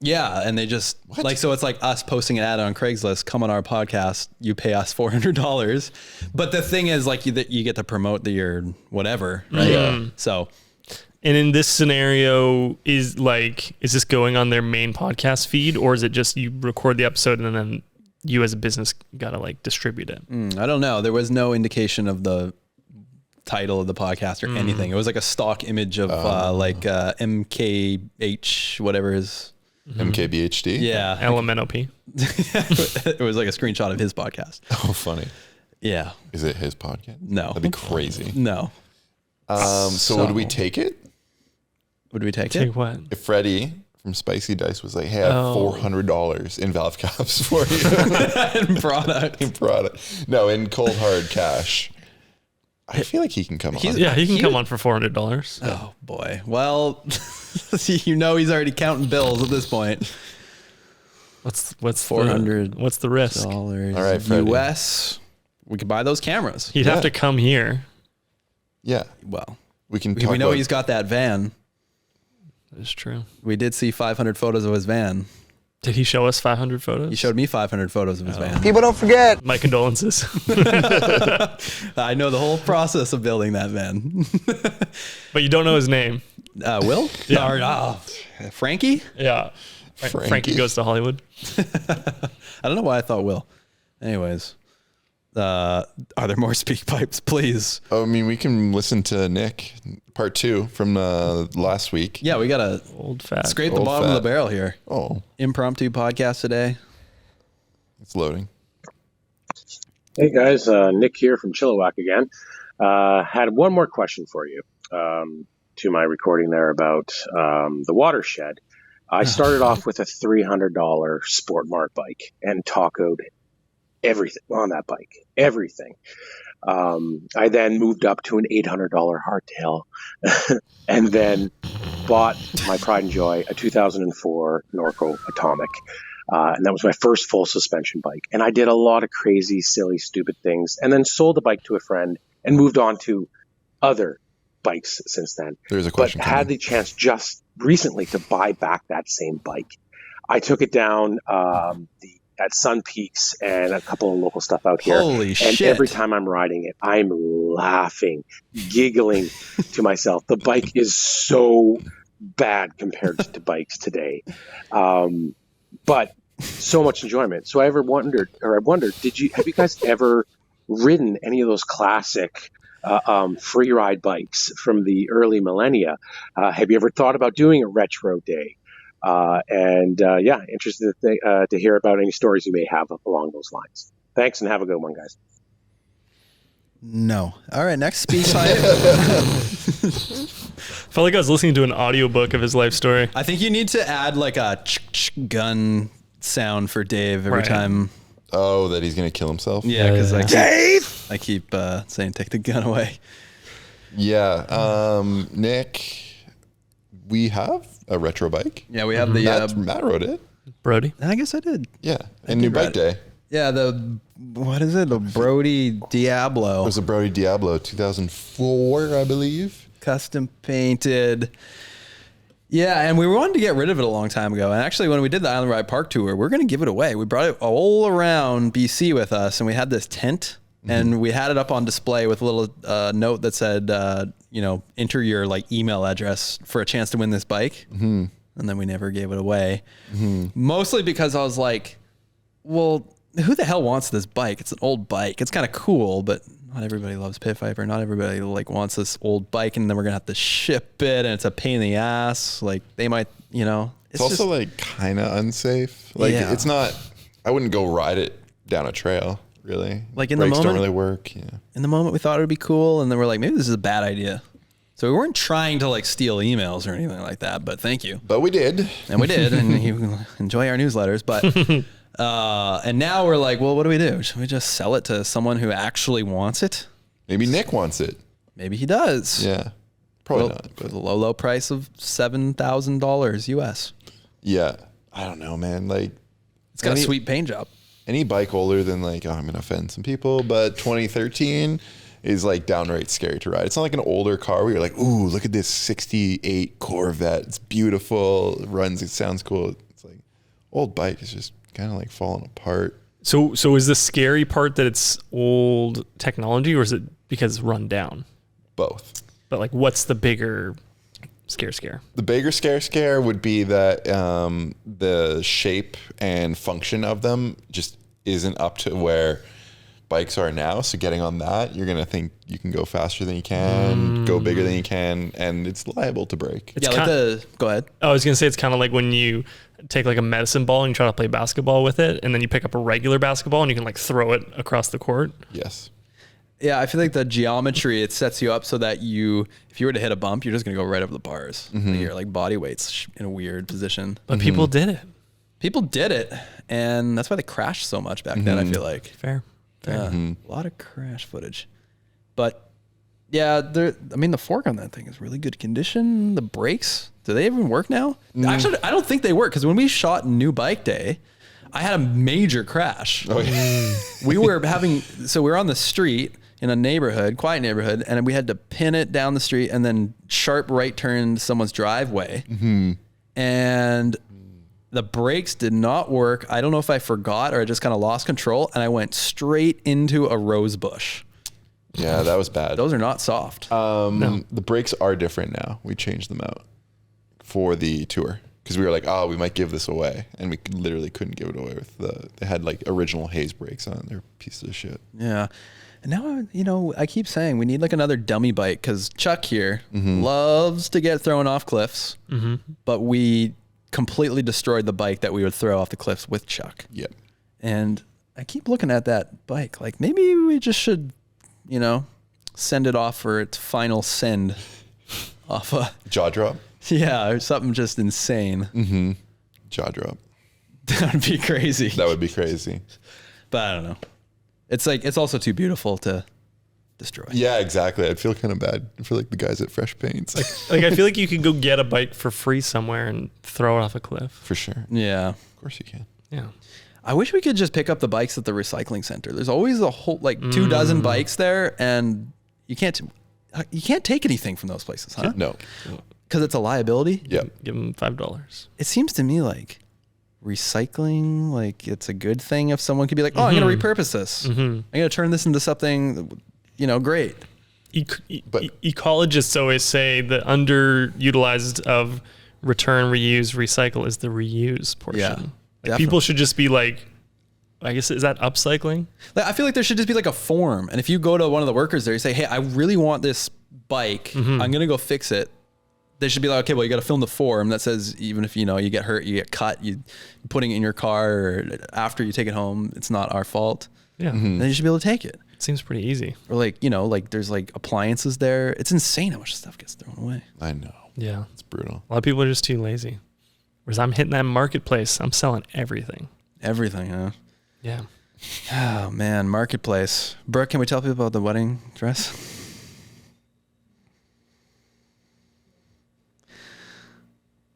Yeah, and they just so it's like us posting an ad on Craigslist. Come on our podcast, you pay us $400. But the thing is, like, you get to promote your whatever, right? Yeah. So, And in this scenario, is this going on their main podcast feed, or is it just you record the episode and then you as a business gotta like distribute it? I don't know. There was no indication of the title of the podcast or anything. It was like a stock image of MKH, whatever his MKBHD? Yeah. LMNOP. It was like a screenshot of his podcast. Oh, funny. Yeah. Is it his podcast? No. That'd be crazy. No. So would we take it? Would we take Take what? If Freddie from Spicy Dice was like, hey, I have $400 in valve caps for you. in product. In product. No, in cold hard cash. I feel like he can come on. Yeah, he can come on for $400. Oh boy. Well, you know he's already counting bills at this point. What's $400? What's the risk? All right, Freddie. US. We could buy those cameras. He'd have to come here. Yeah. Well, We can we talk know about he's got that van. That's true. We did see 500 photos of his van. Did he show us 500 photos? He showed me 500 photos of his van. People don't forget. My condolences. I know the whole process of building that van. But you don't know his name. Will? Yeah. Or, Frankie? Yeah. Frankie goes to Hollywood. I don't know why I thought Will. Anyways, are there more speak pipes, please? I mean, we can listen to Nick, part 2 from last week. Yeah, we got to Old fat. scrape the Old bottom of fat. the barrel here. Oh, Impromptu podcast today. it's loading. Hey guys, Nick here from Chilliwack again. Had one more question for you to my recording there about the watershed. I started off with a $300 Sport Mark bike and tacoed everything on that bike, everything. I then moved up to an $800 hardtail and then bought my pride and joy, a 2004 Norco Atomic. And that was my first full suspension bike. And I did a lot of crazy, silly, stupid things and then sold the bike to a friend and moved on to other bikes since then. There's a question But had the chance just recently to buy back that same bike. I took it down at Sun Peaks and a couple of local stuff out here. Holy and shit. every time I'm riding it, I'm laughing, giggling to myself. The bike is so bad compared to bikes today. But so much enjoyment. So I wondered, have you guys ever ridden any of those classic free ride bikes from the early millennia? Have you ever thought about doing a retro day? Interested to hear about any stories you may have along those lines. Thanks and have a good one, guys. No. All right, next speak pipe. Felt like I was listening to an audiobook of his life story. I think you need to add like a gun sound for Dave every Right. time. Oh, that he's gonna kill himself. Yeah, because I keep saying take the gun away. Yeah, Nick, we have a retro bike. Yeah, we have the Matt rode it. Brody. I guess I did. Yeah, and new bike day. Yeah, what is it? The Brody Diablo. It was a Brody Diablo 2004, I believe. Custom painted. Yeah, and we wanted to get rid of it a long time ago. And actually, when we did the Island Ride Park tour, we're going to give it away. We brought it all around BC with us, and we had this tent, and we had it up on display with a little note that said, enter your like email address for a chance to win this bike. And then we never gave it away. Mostly because I was like, well, who the hell wants this bike? It's an old bike. It's kind of cool, but not everybody loves Pit Viper. Not everybody like wants this old bike, and then we're gonna have to ship it, and it's a pain in the ass. Like they might, It's also like kind of unsafe. Like it's not. I wouldn't go ride it down a trail. Really, like in brakes the moment, don't really work. Yeah. In the moment, we thought it would be cool, and then we're like, maybe this is a bad idea. So we weren't trying to like steal emails or anything like that. But thank you. But we did, and you enjoy our newsletters, but. And now we're like, well, what do we do? Should we just sell it to someone who actually wants it? Maybe Nick wants it. Maybe he does. Yeah, probably not. For the low price of $7,000 US. Yeah, I don't know, man. Like, it's got a sweet paint job. Any bike older than like, I'm gonna offend some people, but 2013 is like downright scary to ride. It's not like an older car where you're like, ooh, look at this 68 Corvette. It's beautiful. It runs. It sounds cool. It's like old bike is just kind of like falling apart. So is the scary part that it's old technology, or is it because it's run down? Both. But like, what's the bigger scare? The bigger scare would be that the shape and function of them just isn't up to where bikes are now. So getting on that, you're gonna think you can go faster than you can, go bigger than you can, and it's liable to break. Go ahead. I was gonna say it's kind of like when you take like a medicine ball and you try to play basketball with it, and then you pick up a regular basketball and you can like throw it across the court. Yes. Yeah, I feel like the geometry, it sets you up so that if you were to hit a bump, you're just gonna go right over the bars. Your like body weight's in a weird position. But people did it. People did it, and that's why they crashed so much back then. I feel like fair. A lot of crash footage, but yeah, the fork on that thing is really good condition. The brakes, do they even work now? Actually, I don't think they work, because when we shot New Bike Day, I had a major crash. We were on the street in a quiet neighborhood, and we had to pin it down the street and then sharp right turn someone's driveway. And the brakes did not work. I don't know if I forgot or I just kind of lost control, and I went straight into a rose bush. Yeah, that was bad. Those are not soft. No. The brakes are different now. We changed them out for the tour because we were like, we might give this away, and we literally couldn't give it away they had like original Hayes brakes on it. They're pieces of shit. Yeah. And now, I keep saying we need like another dummy bike, because Chuck here loves to get thrown off cliffs, but we completely destroyed the bike that we would throw off the cliffs with Chuck. Yep. And I keep looking at that bike like maybe we just should, send it off for its final send off a jaw drop. Yeah, or something just insane. Jaw drop. That would be crazy. That would be crazy. But I don't know. It's like, it's also too beautiful to destroy. Yeah, exactly. I'd feel kind of bad for like the guys at Fresh Paints. Like I feel like you could go get a bike for free somewhere and throw it off a cliff. For sure. Yeah. Of course you can. Yeah. I wish we could just pick up the bikes at the recycling center. There's always a whole, like 24 bikes there, and you can't take anything from those places, huh? No. Because it's a liability? Yeah. Give them $5. It seems to me like recycling, like it's a good thing if someone could be like, I'm going to repurpose this. I'm going to turn this into something, great. Ecologists always say the underutilized of return, reuse, recycle is the reuse portion. Yeah. Like people should just be like, I guess, is that upcycling? Like, I feel like there should just be like a form. And if you go to one of the workers there, you say, hey, I really want this bike. I'm going to go fix it. They should be like, okay, well, you got to fill in the form that says, even if, you get hurt, you get cut, you putting it in your car, or after you take it home, it's not our fault. Yeah. Then you should be able to take it. It seems pretty easy. Or like there's like appliances there. It's insane how much stuff gets thrown away. I know. Yeah. It's brutal. A lot of people are just too lazy. Whereas I'm hitting that marketplace, I'm selling everything. Everything, huh? Yeah. Oh man, marketplace. Brooke, can we tell people about the wedding dress?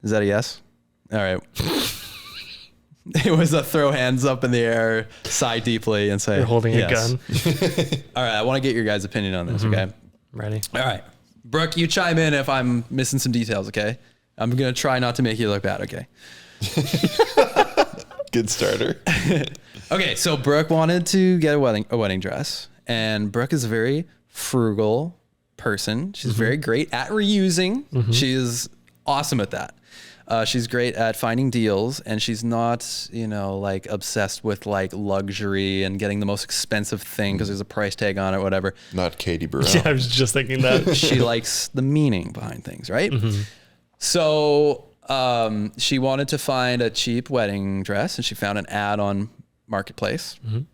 Is that a yes? All right. It was a throw hands up in the air, sigh deeply, and say, You're holding yes. a gun. All right, I want to get your guys' opinion on this, okay? Ready? All right. Brooke, you chime in if I'm missing some details, okay? I'm going to try not to make you look bad, okay? Good starter. Okay, so Brooke wanted to get a wedding dress, and Brooke is a very frugal person. She's very great at reusing. She is awesome at that. She's great at finding deals, and she's not, like obsessed with like luxury and getting the most expensive thing because there's a price tag on it, whatever. Not Katie Burrell. Yeah, I was just thinking that. She likes the meaning behind things, right? So she wanted to find a cheap wedding dress, and she found an ad on Marketplace, and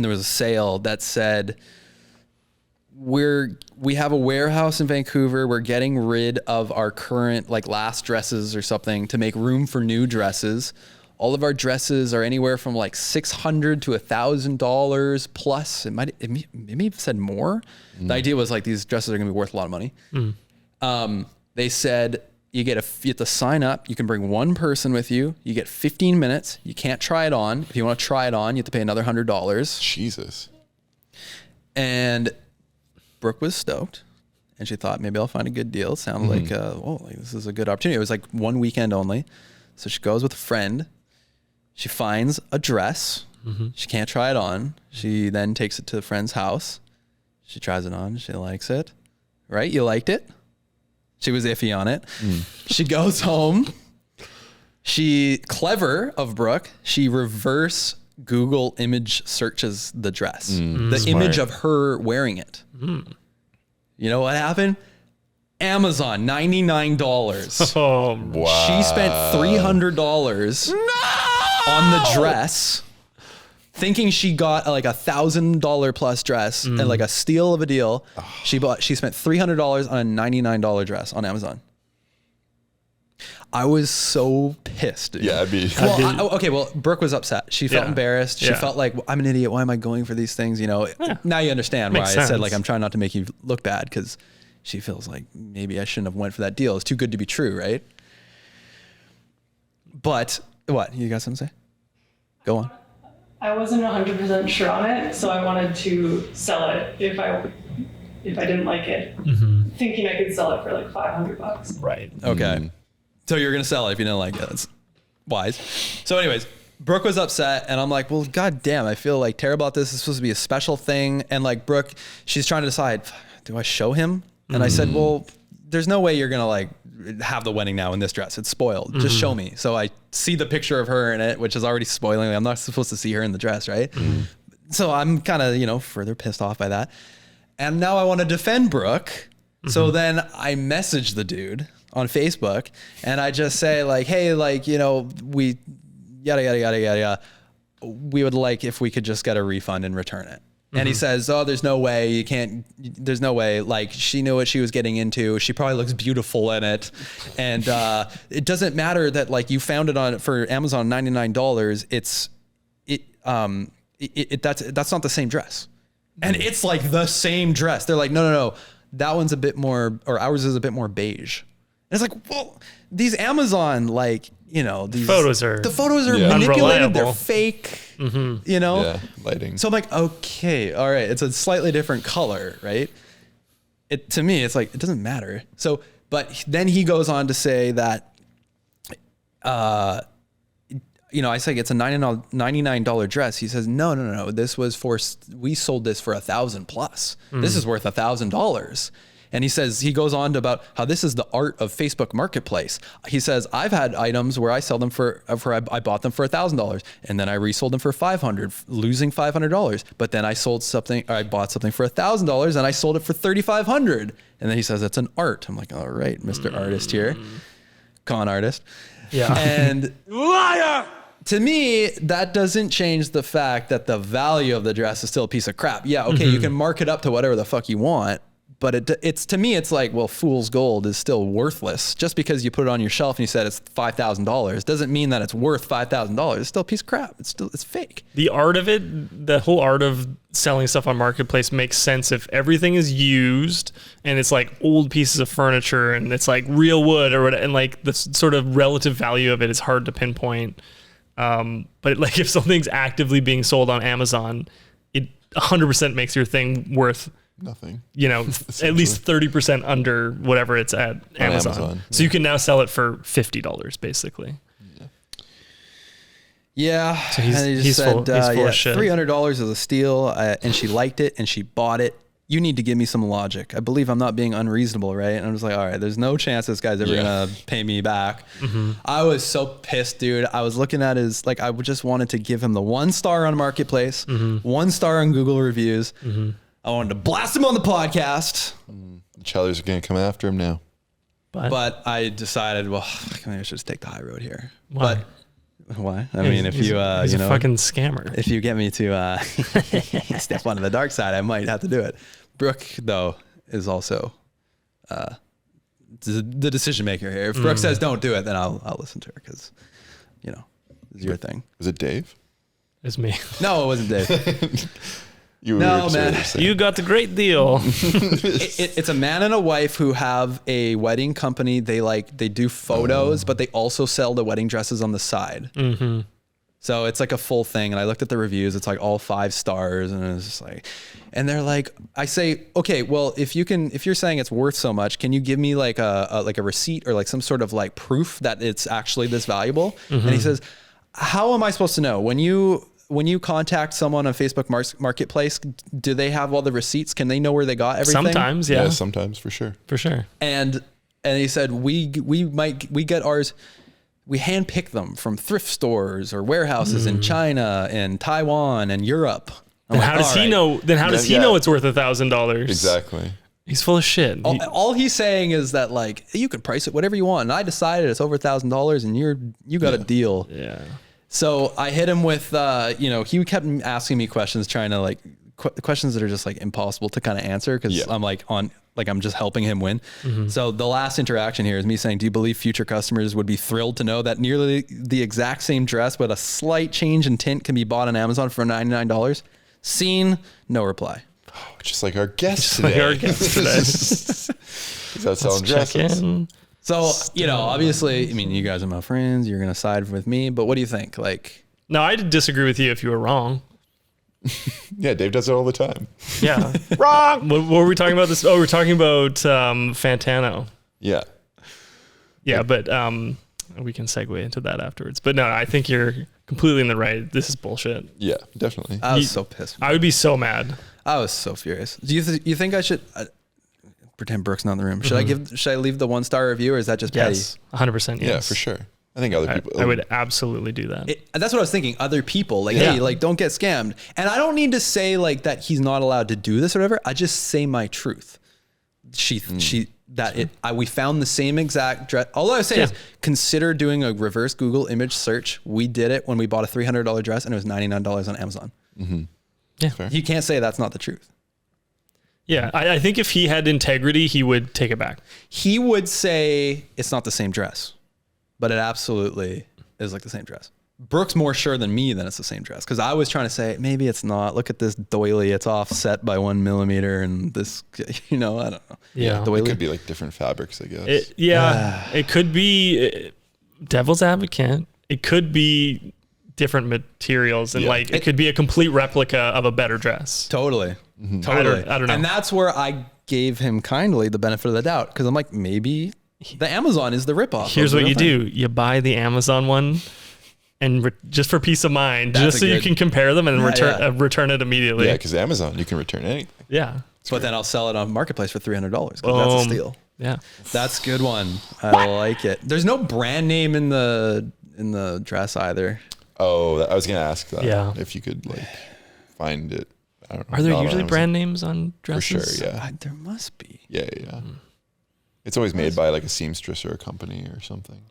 there was a sale that said, we have a warehouse in Vancouver. We're getting rid of our current like last dresses or something to make room for new dresses. All of our dresses are anywhere from like $600 to $1,000 plus. It maybe said more. The idea was like these dresses are gonna be worth a lot of money. They said you have to sign up. You can bring one person with you. You get 15 minutes. You can't try it on. If you want to try it on, you have to pay another $100. Jesus. And Brooke was stoked, and she thought maybe I'll find a good deal. It sounded like, this is a good opportunity. It was like one weekend only. So she goes with a friend. She finds a dress. She can't try it on. She then takes it to the friend's house. She tries it on. She likes it. Right? You liked it? She was iffy on it. She goes home. Clever of Brooke, she reverse Google image searches the dress. The Smart. image of her wearing it. You know what happened? Amazon, $99. Oh, Wow. She spent $300 on the dress, thinking she got like $1,000 plus dress and like a steal of a deal. She spent $300 on a $99 dress on Amazon. I was so pissed. Dude. Yeah, I'd be. Well, Brooke was upset. She felt embarrassed. She felt like, I'm an idiot. Why am I going for these things? Now you understand why I said like I'm trying not to make you look bad, because she feels like maybe I shouldn't have went for that deal. It's too good to be true, right? But what? You got something to say? Go on. I wasn't 100% sure on it, so I wanted to sell it if I didn't like it, thinking I could sell it for like $500. right. Okay. So you're going to sell it if you didn't like it. That's wise. So anyways, Brooke was upset, and I'm like, well, God damn, I feel like terrible about this. It's supposed to be a special thing. And like Brooke, she's trying to decide, do I show him? And I said, well, there's no way you're going to like have the wedding now in this dress. It's spoiled. Just show me. So I see the picture of her in it, which is already spoiling. I'm not supposed to see her in the dress, right? So I'm kind of, further pissed off by that. And now I want to defend Brooke. So then I message the dude on Facebook, and I just say like, hey, like, we yada, yada, yada, yada. We would like if we could just get a refund and return it. And he says, oh, there's no way you can't, there's no way. Like, she knew what she was getting into. She probably looks beautiful in it. And it doesn't matter that like you found it for Amazon $99. That's not the same dress. And it's like the same dress. They're like, no. That one's a bit more, or ours is a bit more beige. And it's like, well, these Amazon, like, these photos are manipulated. unreliable. They're fake, Yeah, lighting. So I'm like, okay, all right. It's a slightly different color, right? To me, it's like, it doesn't matter. So, but then he goes on to say that, I say it's a $99 dress. He says, no. We sold this for $1,000 plus. This is worth $1,000. And he says, he goes on to about how this is the art of Facebook Marketplace. He says, I've had items where I sell them I bought them for $1,000 and then I resold them for $500, losing $500. But then I bought something for $1,000 and I sold it for $3,500. And then he says, it's an art. I'm like, all right, Mr. Artist here, con artist. Yeah. And Liar! to me, that doesn't change the fact that the value of the dress is still a piece of crap. Yeah, okay, you can mark it up to whatever the fuck you want, but it's to me, it's like, well, fool's gold is still worthless. Just because you put it on your shelf and you said it's $5,000 doesn't mean that it's worth $5,000. It's still a piece of crap. It's fake. The art of it, the whole art of selling stuff on Marketplace makes sense if everything is used and it's like old pieces of furniture and it's like real wood or whatever, and like the sort of relative value of it is hard to pinpoint. But like if something's actively being sold on Amazon, it 100% makes your thing worth nothing. You know, at least 30% under whatever it's at Amazon. So you can now sell it for $50 basically. Yeah. So he's full of shit. $300 is a steal, and she liked it and she bought it. You need to give me some logic. I believe I'm not being unreasonable, right? And I'm just like, all right, there's no chance this guy's ever gonna pay me back. I was so pissed, dude. I was looking at his, like, I just wanted to give him the 1 star on Marketplace, 1 star on Google reviews. I wanted to blast him on the podcast. Chellers are gonna come after him now. But I decided, well, maybe I should just take the high road here. Why? But why? I mean, if you, he's you know, a fucking scammer. If you get me to step onto the dark side, I might have to do it. Brooke, though, is also the decision maker here. If Brooke says don't do it, then I'll listen to her because, you know, it's your thing. Was it Dave? It's me. No, it wasn't Dave. No, man. You got the great deal. It's a man and a wife who have a wedding company. They do photos, but they also sell the wedding dresses on the side. So it's like a full thing. And I looked at the reviews. It's like all 5 stars, and it's just like, and they're like, I say, okay, well, if you're saying it's worth so much, can you give me like a receipt or like some sort of like proof that it's actually this valuable? And he says, how am I supposed to know when you contact someone on Facebook Marketplace, do they have all the receipts? Can they know where they got everything? Sometimes, yeah. Yeah, sometimes for sure. For sure. And he said, we get ours, we handpick them from thrift stores or warehouses in China and Taiwan and Europe. Then how does he know? Then how does he know it's worth $1,000? Exactly. He's full of shit. All he's saying is that like, you can price it whatever you want. And I decided it's over $1,000 and you got a deal. Yeah. So I hit him with, he kept asking me questions, trying to like questions that are just like impossible to kind of answer because I'm like I'm just helping him win. So the last interaction here is me saying, do you believe future customers would be thrilled to know that nearly the exact same dress with a slight change in tint can be bought on Amazon for $99? Seen, no reply. Oh, just like our guest today. He's out selling dresses. So, obviously, I mean, you guys are my friends. You're going to side with me. But what do you think? Like, no, I'd disagree with you if you were wrong. Yeah, Dave does it all the time. Yeah. Wrong! What were we talking about this? Oh, we're talking about Fantano. Yeah. Yeah, but we can segue into that afterwards. But no, I think you're completely in the right. This is bullshit. Yeah, definitely. I was so pissed. I would be so mad. I was so furious. Do you think I should... pretend Brooke's not in the room. Should I leave the 1 star review, or is that just petty? Yes, 100%. Yes. Yeah, for sure. I think other people. I would absolutely do that. That's what I was thinking. Other people, like, hey, like, don't get scammed. And I don't need to say like that he's not allowed to do this or whatever. I just say my truth. We found the same exact dress. All I say is consider doing a reverse Google image search. We did it when we bought a $300 dress, and it was $99 on Amazon. Yeah, fair. You can't say that's not the truth. Yeah, I think if he had integrity, he would take it back. He would say it's not the same dress, but it absolutely is like the same dress. Brooke's more sure than me that it's the same dress, because I was trying to say maybe it's not. Look at this doily; it's offset by 1 millimeter, and this, I don't know. Yeah, it could be like different fabrics, I guess. It could be devil's advocate. It could be different materials, and it could be a complete replica of a better dress. Totally. Totally. I don't know. And that's where I gave him kindly the benefit of the doubt, because I'm like, maybe the Amazon is the ripoff. Here's what you do. You buy the Amazon one, and just for peace of mind, just so you can compare them and return it immediately. Yeah, because Amazon, you can return anything. Yeah. But then I'll sell it on Marketplace for $300, because that's a steal. Yeah. That's a good one. I like it. There's no brand name in the dress either. Oh, I was going to ask that. Yeah. If you could find it. I don't know. Are there usually brand names on dresses? For sure, yeah. There must be. Yeah. It's always made by like a seamstress or a company or something.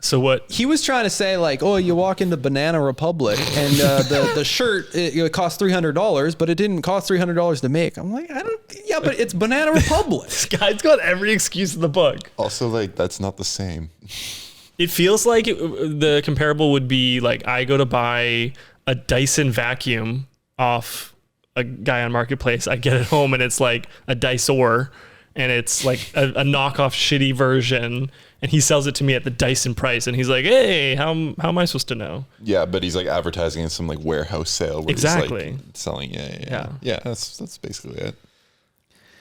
So what he was trying to say, like, oh, you walk into Banana Republic and the shirt it cost $300, but it didn't cost $300 to make. I'm like, yeah, but it's Banana Republic. This guy's got every excuse in the book. Also, like, that's not the same. It feels like the comparable would be like I go to buy a Dyson vacuum off a guy on Marketplace. I get it home and it's like a Dyson, and it's like a knockoff shitty version, and he sells it to me at the Dyson price, and he's like, hey, how am I supposed to know? Yeah, but he's like advertising in some like warehouse sale where exactly. he's like selling. Yeah. That's basically it.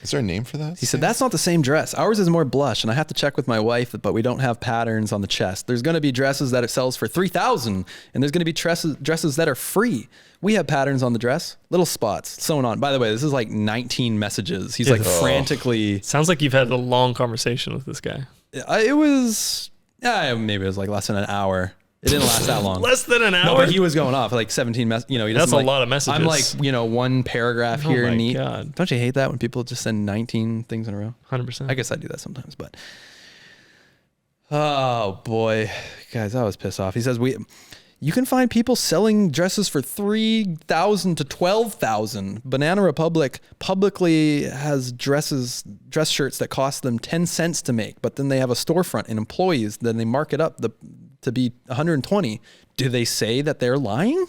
Is there a name for that? He said, that's not the same dress. Ours is more blush, and I have to check with my wife, but we don't have patterns on the chest. There's going to be dresses that it sells for $3,000, and there's going to be dresses that are free. We have patterns on the dress, little spots, sewn on. By the way, this is like 19 messages. He's like frantically. Sounds like you've had a long conversation with this guy. It was, maybe it was like less than an hour. It didn't last that long. Less than an hour? No, but he was going off like 17 messages. You know, that's a lot of messages. I'm like, one paragraph here. Oh my God. Don't you hate that when people just send 19 things in a row? 100%. I guess I do that sometimes, but. Oh boy, guys, I was pissed off. He says you can find people selling dresses for $3,000 to $12,000. Banana Republic publicly has dress shirts that cost them 10 cents to make, but then they have a storefront and employees. Then they mark it up to be 120. Do they say that they're lying?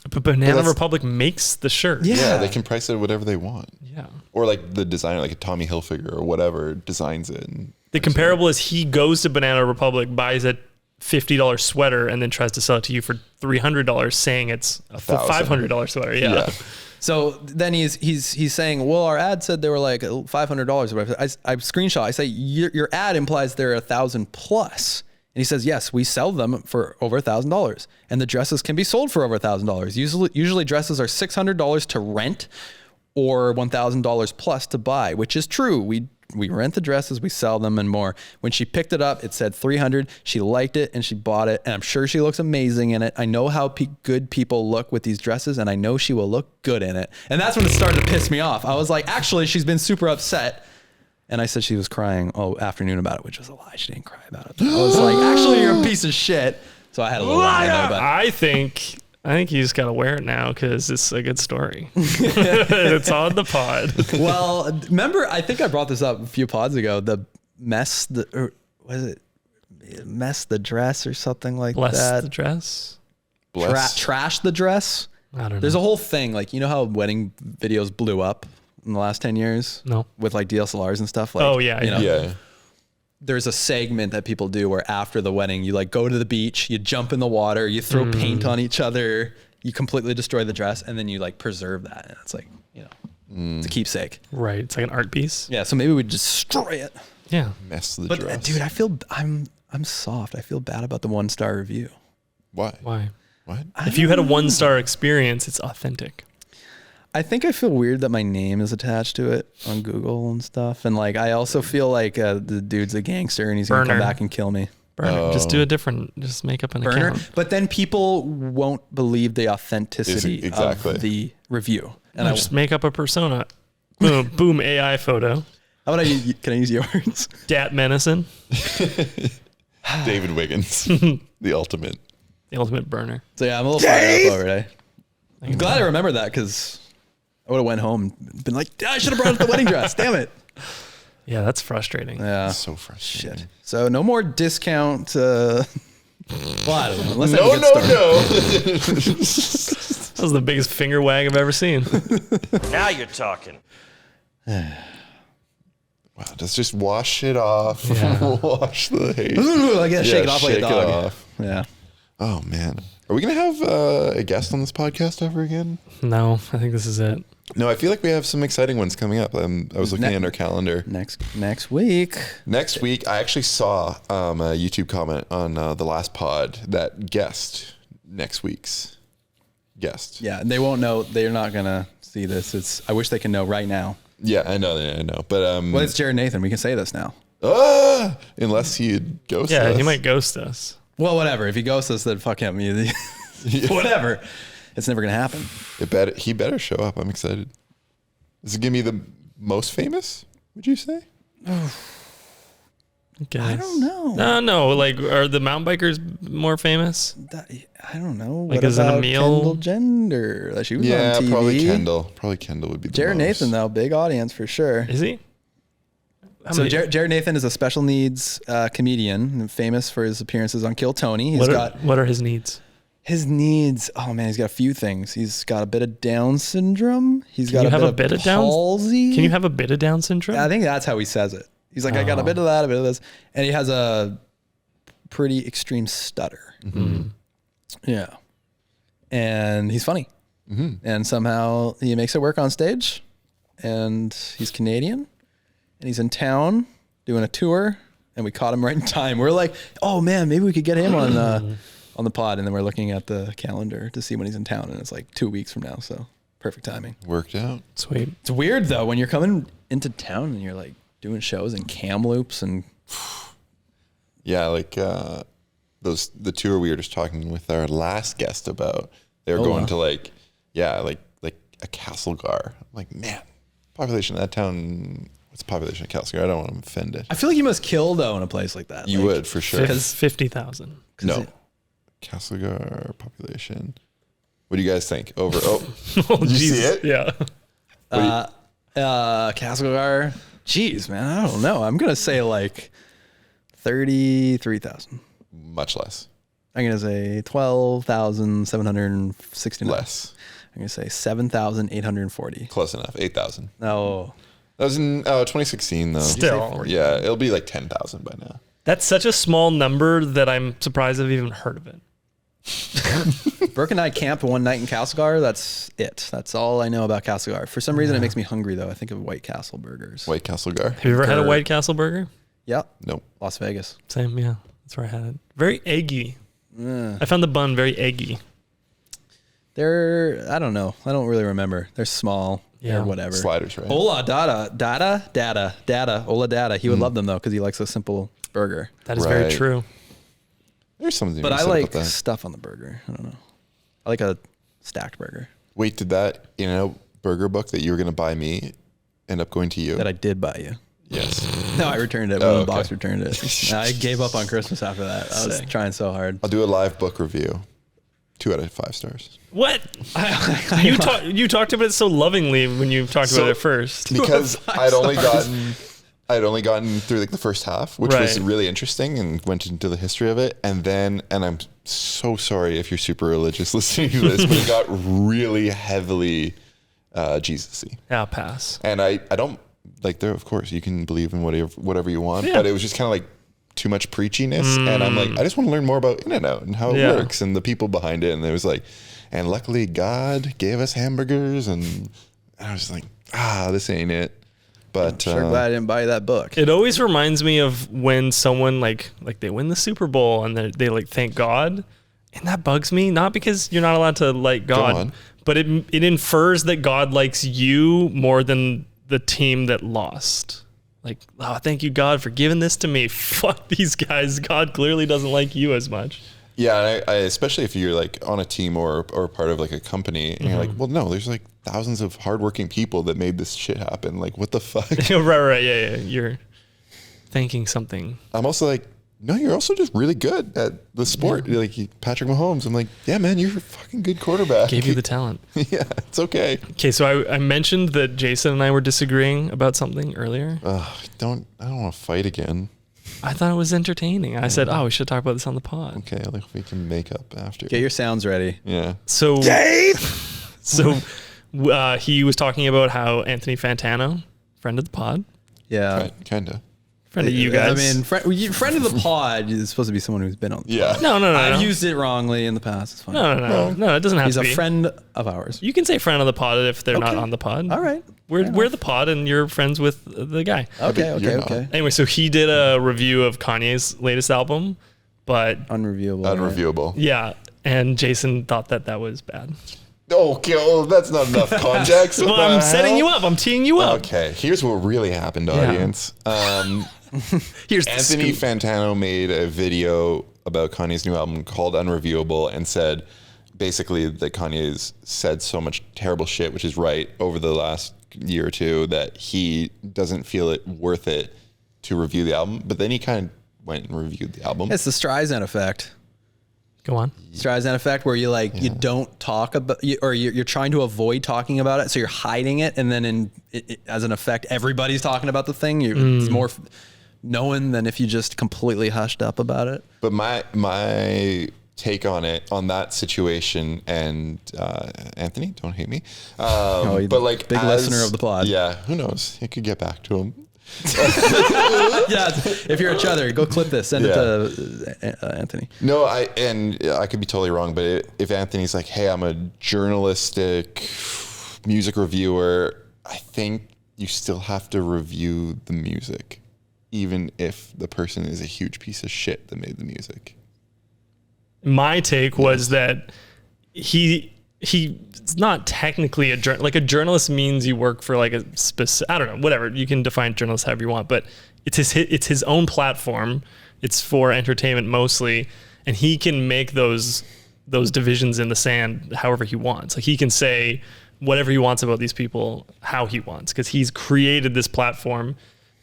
But Banana Republic makes the shirt. Yeah, they can price it whatever they want. Yeah. Or like the designer, like a Tommy Hilfiger or whatever, designs it. And the comparable is he goes to Banana Republic, buys a $50 sweater, and then tries to sell it to you for $300, saying it's a $500 sweater. Yeah. So then he's saying, well, our ad said they were like $500. I screenshot. I say your ad implies they're $1,000 plus. And he says, yes, we sell them for over $1,000, and the dresses can be sold for over $1,000. Usually dresses are $600 to rent or $1,000 plus to buy, which is true. We rent the dresses, we sell them, and more. When she picked it up, it said $300. She liked it and she bought it, and I'm sure she looks amazing in it. I know how good people look with these dresses, and I know she will look good in it. And that's when it started to piss me off. I was like, actually, she's been super upset. And I said she was crying all afternoon about it, which was a lie. She didn't cry about it. I was like, actually, you're a piece of shit. So I had a little lie about it. I think you just got to wear it now because it's a good story. It's on the pod. Well, remember, I think I brought this up a few pods ago. The mess the dress or something like Bless that. the dress? Trash the dress? I don't know. There's a whole thing. Like, you know how wedding videos blew up in the last 10 years? No. With like DSLRs and stuff? Like, oh, yeah. Yeah. There's a segment that people do where after the wedding, you like go to the beach, you jump in the water, you throw paint on each other, you completely destroy the dress, and then you like preserve that. And it's like, it's a keepsake. Right. It's like an art piece. Yeah. So maybe we destroy it. Yeah. Mess the But dress. dude, I'm soft. I feel bad about the 1-star review. Why? What? If you had a 1-star experience, it's authentic. I think I feel weird that my name is attached to it on Google and stuff. And like, I also feel like the dude's a gangster and he's going to come back and kill me. Burner. Just just make up an Burner. account. But then people won't believe the authenticity of the review. And just make up a persona. Boom, AI photo. How about can I use yours? Dat Menacin. David Wiggins. The ultimate burner. So yeah, I'm a little fired up over it. I'm glad I remembered that because I would have went home and been like, I should have brought up the wedding dress. Damn it. Yeah, that's frustrating. Yeah. So frustrating. Shit. So no more discount. Well, I don't know. Unless no. That was the biggest finger wag I've ever seen. Now you're talking. Wow, let's just wash it off. Yeah. Wash the hate. I gotta shake it off like a dog. Off. Yeah. Oh man, are we gonna have a guest on this podcast ever again? No, I think this is it. No, I feel like we have some exciting ones coming up. I was looking at our calendar. Next week. Next week, I actually saw a YouTube comment on the last pod that guessed next week's guest. Yeah, they won't know. They're not gonna see this. I wish they can know right now. Yeah, I know. But well, it's Jared Nathan. We can say this now. Unless he'd ghost us. Yeah, he might ghost us. Well, whatever. If he ghosts us, then fuck him. Whatever. It's never gonna happen. He better show up. I'm excited. Is it gonna be the most famous? Would you say? Okay. I don't know. No. Like, are the mountain bikers more famous? I don't know. Like, What is it about Emil? Kendall Jenner? She was on TV. Probably Kendall. Probably Kendall would be the Jared most. Nathan, though, big audience for sure. Is he? So Jared Nathan is a special needs comedian, famous for his appearances on Kill Tony. What are his needs? His needs. Oh man, he's got a few things. He's got a bit of Down syndrome. He's Can got you a have bit a of bit of Down? palsy. Can you have a bit of Down syndrome? I think that's how he says it. He's like, I got a bit of that, a bit of this, and he has a pretty extreme stutter. Mm-hmm. Yeah, and he's funny, and somehow he makes it work on stage. And he's Canadian, and he's in town doing a tour, and we caught him right in time. We're like, oh man, maybe we could get him on the pod. And then we're looking at the calendar to see when he's in town, and it's like 2 weeks from now. So perfect timing. Worked out. Sweet. It's weird though when you're coming into town and you're like doing shows in Kamloops and Yeah, like the tour we were just talking with our last guest about. They were going to like a Castlegar. I'm like, man, population of that town. What's the population of Castlegar? I don't want to offend it. I feel like you must kill though in a place like that. You would for sure. 50,000. No, Castlegar population. What do you guys think? Over? Oh, Oh, did you see it? Yeah. Castlegar. Jeez, man, I don't know. I'm gonna say like 33,000. Much less. I'm gonna say 12,769. Less. I'm gonna say 7,840. Close enough. 8,000. No. That was in 2016 though. Still. Yeah, it'll be like 10,000 by now. That's such a small number that I'm surprised I've even heard of it. Burke and I camped one night in Castlegar. That's it. That's all I know about Castlegar. For some reason, it makes me hungry though. I think of White Castle burgers. White Castlegar. Have you ever had a White Castle burger? Yep. Nope. Las Vegas. Same, yeah. That's where I had it. Very eggy. I found the bun very eggy. They're, I don't know. I don't really remember. They're small or whatever. Sliders, right? Ola Dada. Ola Dada. He would love them though because he likes a simple burger. That is very Right. true. There's something. But to be I said like about that. stuff on the burger. I don't know. I like a stacked burger Wait, did that burger book that you were gonna buy me end up going to you? that I did buy you. Yes. No, I returned it. Oh, One of the okay. box returned it. I gave up on Christmas after that. I was trying so hard. I'll do a live book review. 2 out of 5 stars. What? You talked about it so lovingly when you talked about it first. Because I'd only gotten through like the first half, which was Right. really interesting, and went into the history of it. And I'm so sorry if you're super religious listening to this, but it got really heavily Jesus-y. Yeah, pass. And I don't like there. Of course, you can believe in whatever you want, Yeah. but it was just kind of like too much preachiness. And I'm like, I just want to learn more about In-N-Out and how it works and the people behind it. And there was like, and luckily God gave us hamburgers, and I was just like, this ain't it. But Sure glad I didn't buy that book. It always reminds me of when someone like they win the Super Bowl and they like thank God, and that bugs me. Not because you're not allowed to like God, but it infers that God likes you more than the team that lost. Like, oh, thank you God for giving this to me. Fuck these guys. God clearly doesn't like you as much. Yeah, I especially if you're like on a team or part of like a company, and you're like, well, no, there's like thousands of hardworking people that made this shit happen. Like, what the fuck? right, yeah. You're thanking something. I'm also like, no, you're also just really good at the sport. Like Patrick Mahomes. I'm like, yeah, man, you're a fucking good quarterback. Gave you the talent. Yeah, it's okay. Okay, so I mentioned that Jason and I were disagreeing about something earlier. I don't want to fight again. I thought it was entertaining. I said, we should talk about this on the pod. Okay, like we can make up after. Get your sounds ready. Yeah. So Dave! So he was talking about how Anthony Fantano, friend of the pod. Yeah. Kind of. Friend of you guys. I mean, friend of the pod is supposed to be someone who's been on the pod. No. I've used it wrongly in the past. It's fine. No, it doesn't have He's to a be. friend of ours. You can say friend of the pod if they're not on the pod. All right. We're the pod and you're friends with the guy. Okay. Anyway, so he did a review of Kanye's latest album, but Unreviewable. Yeah, and Jason thought that was bad. Okay, well, that's not enough context. Well, I'm setting you up. I'm teeing you up. Okay, here's what really happened, audience. Here's Anthony Fantano made a video about Kanye's new album called Unreviewable and said basically that Kanye's said so much terrible shit, which is right, over the last year or two that he doesn't feel it worth it to review the album, but then he kind of went and reviewed the album. It's the Streisand effect. Go on. Streisand effect, where you like you don't talk about, or you're trying to avoid talking about it, so you're hiding it, and then as an effect, everybody's talking about the thing. It's more known than if you just completely hushed up about it. But my take on that situation, and Anthony, don't hate me, but like big listener of the pod. Yeah, who knows? It could get back to him. Yeah, if you're each other, go clip this, send it to Anthony. No, I could be totally wrong, but if Anthony's like, hey, I'm a journalistic music reviewer, I think you still have to review the music, even if the person is a huge piece of shit that made the music. My take was that he's not technically a journalist means you work for like a specific, I don't know, whatever. You can define journalist however you want, but it's his own platform. It's for entertainment mostly, and he can make those divisions in the sand however he wants. Like he can say whatever he wants about these people how he wants, because he's created this platform.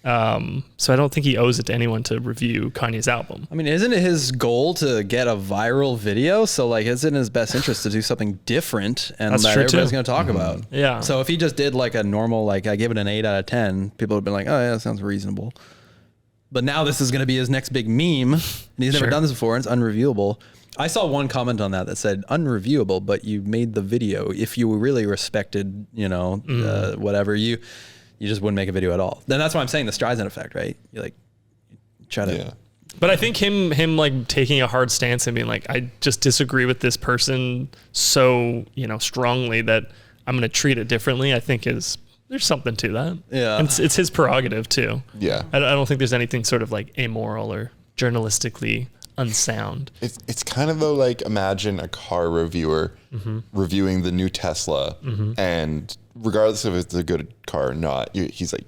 So I don't think he owes it to anyone to review Kanye's album. I mean, isn't it his goal to get a viral video? So like, it's in his best interest to do something different and That's that true everybody's too. going to talk about. Yeah. So if he just did like a normal, like I give it an 8 out of 10, people would have been like, oh yeah, that sounds reasonable. But now this is going to be his next big meme, and he's never done this before, and it's unreviewable. I saw one comment on that said unreviewable, but you made the video. If you really respected, whatever, you just wouldn't make a video at all. Then that's why I'm saying the Streisand effect, right? You like try to. Yeah. But I think him like taking a hard stance and being like, I just disagree with this person so, strongly that I'm going to treat it differently. I think there's something to that. Yeah. And it's his prerogative too. Yeah. I don't think there's anything sort of like amoral or journalistically unsound. It's kind of though, like imagine a car reviewer reviewing the new Tesla, and regardless if it's a good car or not, he's like,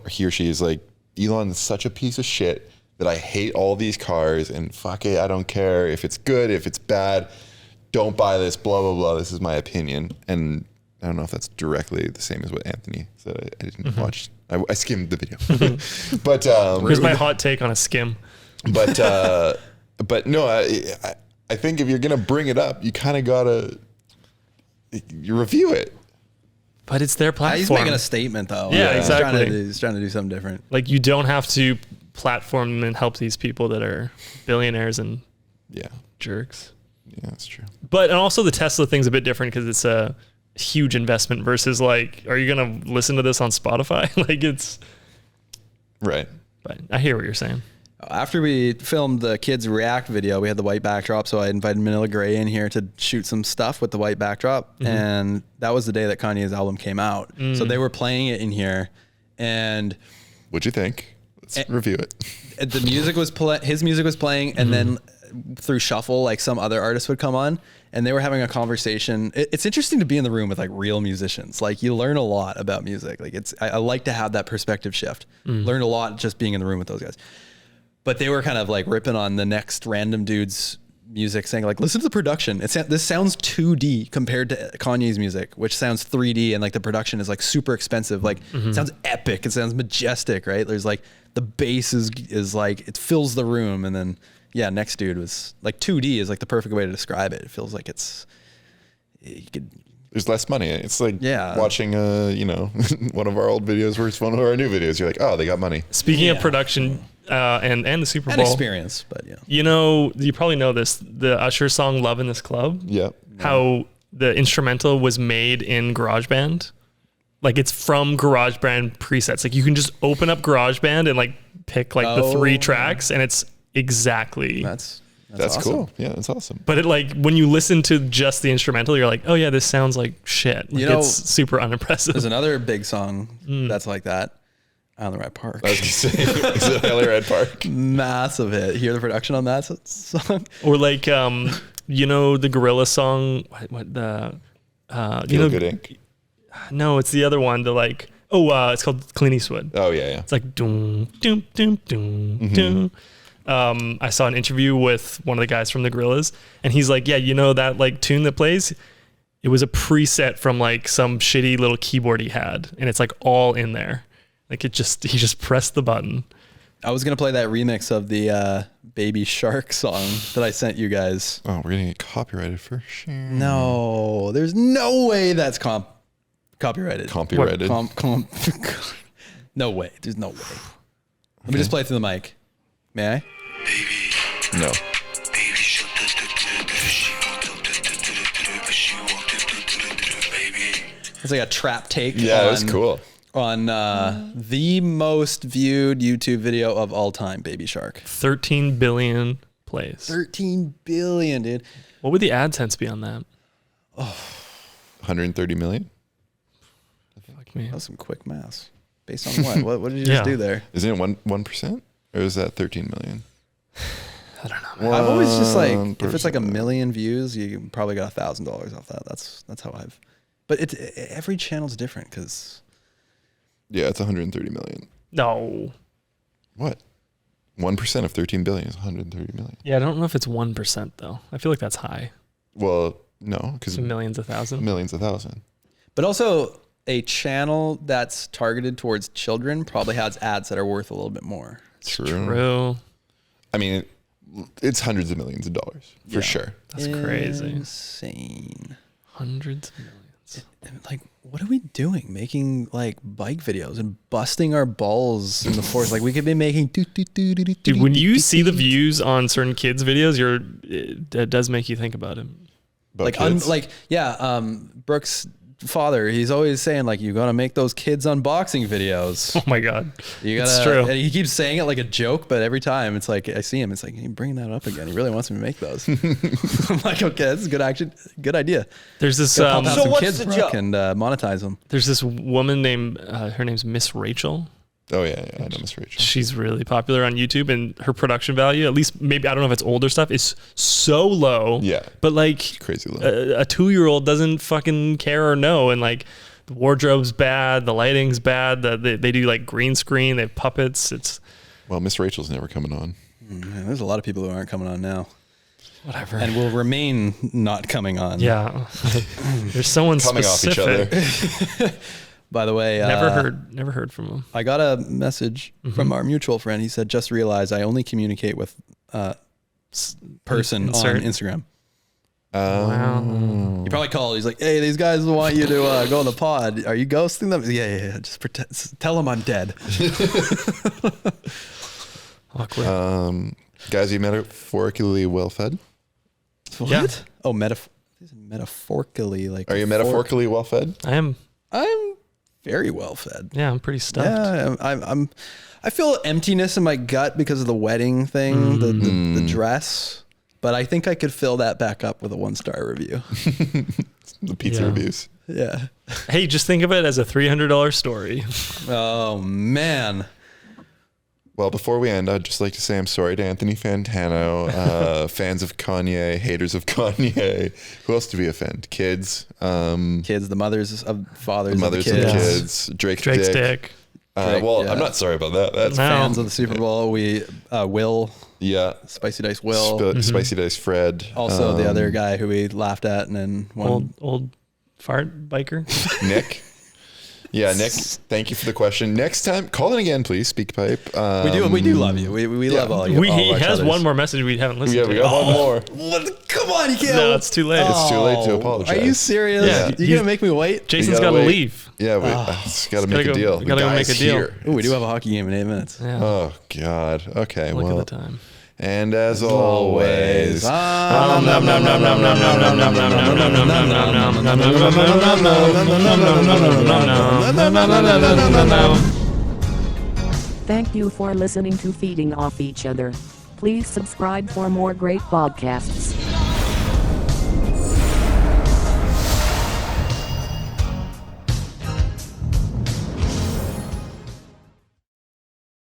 he or she is like, Elon is such a piece of shit that I hate all these cars, and fuck it, I don't care if it's good, if it's bad, don't buy this, blah, blah, blah. This is my opinion. And I don't know if that's directly the same as what Anthony said. I didn't watch, I skimmed the video. But here's my hot take on a skim. But no, I think if you're going to bring it up, you kind of got to review it. But it's their platform. He's making a statement though. Yeah, exactly. He's trying to do something different. Like you don't have to platform and help these people that are billionaires and jerks. Yeah, that's true. But and also the Tesla thing's a bit different because it's a huge investment versus like, are you going to listen to this on Spotify? Like it's... Right. But I hear what you're saying. After we filmed the kids react video, we had the white backdrop. So I invited Manila Gray in here to shoot some stuff with the white backdrop. And that was the day that Kanye's album came out. So they were playing it in here. And what'd you think? Let's review it. The music was his music was playing. And then through shuffle, like some other artists would come on and they were having a conversation. It's interesting to be in the room with like real musicians. Like you learn a lot about music. Like I like to have that perspective shift. Learned a lot just being in the room with those guys. But they were kind of like ripping on the next random dude's music, saying like, listen to the production. This sounds 2D compared to Kanye's music, which sounds 3D, and like the production is like super expensive. Like it sounds epic. It sounds majestic, right? There's like the bass is like, it fills the room. And then, next dude was like 2D is like the perfect way to describe it. It feels like there's less money. It's like watching one of our old videos versus one of our new videos. You're like, oh, they got money. Speaking of production, and the Super Bowl. And experience, but you probably know this, the Usher song Love in This Club. Yeah. How the instrumental was made in GarageBand. Like it's from GarageBand presets. Like you can just open up GarageBand and like pick like the 3 tracks and it's exactly. That's awesome. cool. Yeah, that's awesome. But it like when you listen to just the instrumental, you're like, oh yeah, this sounds like shit. Like, it's super unimpressive. There's another big song that's like that. On the Red Park. I was gonna say, is it Highly Red Park? Massive hit. Hear the production on that song? Or like, the Gorilla song. What the? Feel Good Inc. No, it's the other one. The like. It's called Clint Eastwood. Oh yeah. It's like doom doom doom doom doom. I saw an interview with one of the guys from the Gorillaz, and he's like, yeah, that like tune that plays. It was a preset from like some shitty little keyboard he had, and it's like all in there. Like he just pressed the button. I was gonna play that remix of the Baby Shark song that I sent you guys. Oh, we're gonna get copyrighted for sure. No, there's no way that's copyrighted. Copyrighted. No way. There's no way. Let me just play it through the mic. May I? No. It's like a trap take. Yeah, that was cool. On the most viewed YouTube video of all time, Baby Shark. 13 billion plays. 13 billion, dude. What would the AdSense be on that? 130 million? Fuck me. That was some quick math. Based on what? What did you just do there? Isn't it 1%? Or is that 13 million? I don't know. I've always just like, if it's like 1 million views, you probably got $1,000 off that. That's how I've. But it's every channel's different because. Yeah, it's 130 million. No. What? 1% of 13 billion is 130 million. Yeah, I don't know if it's 1% though. I feel like that's high. Well, no, because millions of thousands. Millions of thousands. But also, a channel that's targeted towards children probably has ads that are worth a little bit more. True. I mean, it's hundreds of millions of dollars for sure. That's crazy. Insane. Hundreds of millions. Like, what are we doing? Making like bike videos and busting our balls in the forest. Like, we could be making. Dude, when you see the views on certain kids' videos, it does make you think about it. Brooks' father, he's always saying like, you gotta make those kids unboxing videos. Oh my god, you gotta. It's true. And he keeps saying it like a joke, but every time it's like I see him, it's like, he's bringing that up again. He really wants me to make those. I'm like, okay, this is good idea. There's this. So what's the joke? And monetize them. There's this woman named her name's Miss Rachel. Oh yeah, I know Miss Rachel. She's really popular on YouTube, and her production value, at least maybe, I don't know if it's older stuff, is so low. Yeah, but like crazy low. A 2-year-old doesn't fucking care or know, and like the wardrobe's bad, the lighting's bad, they do like green screen, they have puppets. Well, Miss Rachel's never coming on. Man, there's a lot of people who aren't coming on now. Whatever. And will remain not coming on. Yeah. There's someone coming specific. off each other. By the way, never heard from him. I got a message from our mutual friend. He said, "Just realized I only communicate with person on Instagram." Wow. He probably called. He's like, "Hey, these guys want you to go on the pod. Are you ghosting them?" Yeah. Just pretend. Tell them I'm dead. Awkward. Guys, you metaphorically well fed? What? Yeah. Oh, metaphorically like. Are you metaphorically well fed? I am. I'm very well fed. Yeah, I'm pretty stuffed. Yeah, I feel emptiness in my gut because of the wedding thing, the dress. But I think I could fill that back up with a 1-star review. The pizza reviews. Yeah. Hey, just think of it as a $300 story. Oh man. Well, before we end, I'd just like to say I'm sorry to Anthony Fantano, fans of Kanye, haters of Kanye. Who else do we offend? Kids. Kids, the mothers of fathers. The mothers of the kids. Drake's dick. I'm not sorry about that. That's fans of the Super Bowl. We Will. Yeah. Spicy Dice Will. Spicy Dice Fred. Also the other guy who we laughed at and then old fart biker. Nick. Yeah, Nick, thank you for the question. Next time, call in again, please. Speakpipe. We do love you. We love all you. He has one more message we haven't listened to. Yeah, we got one more. Come on, you can't. No, it's too late. It's too late to apologize. Are you serious? Yeah. You're gonna make me wait? Jason's got to leave. Yeah, we got to make a deal. We got to go make a deal. Ooh, we do have a hockey game in 8 minutes. Yeah. Oh God. Okay. Look well. at the time. And as always. Thank you for listening to Feeding Off Each Other. Please subscribe for more great podcasts.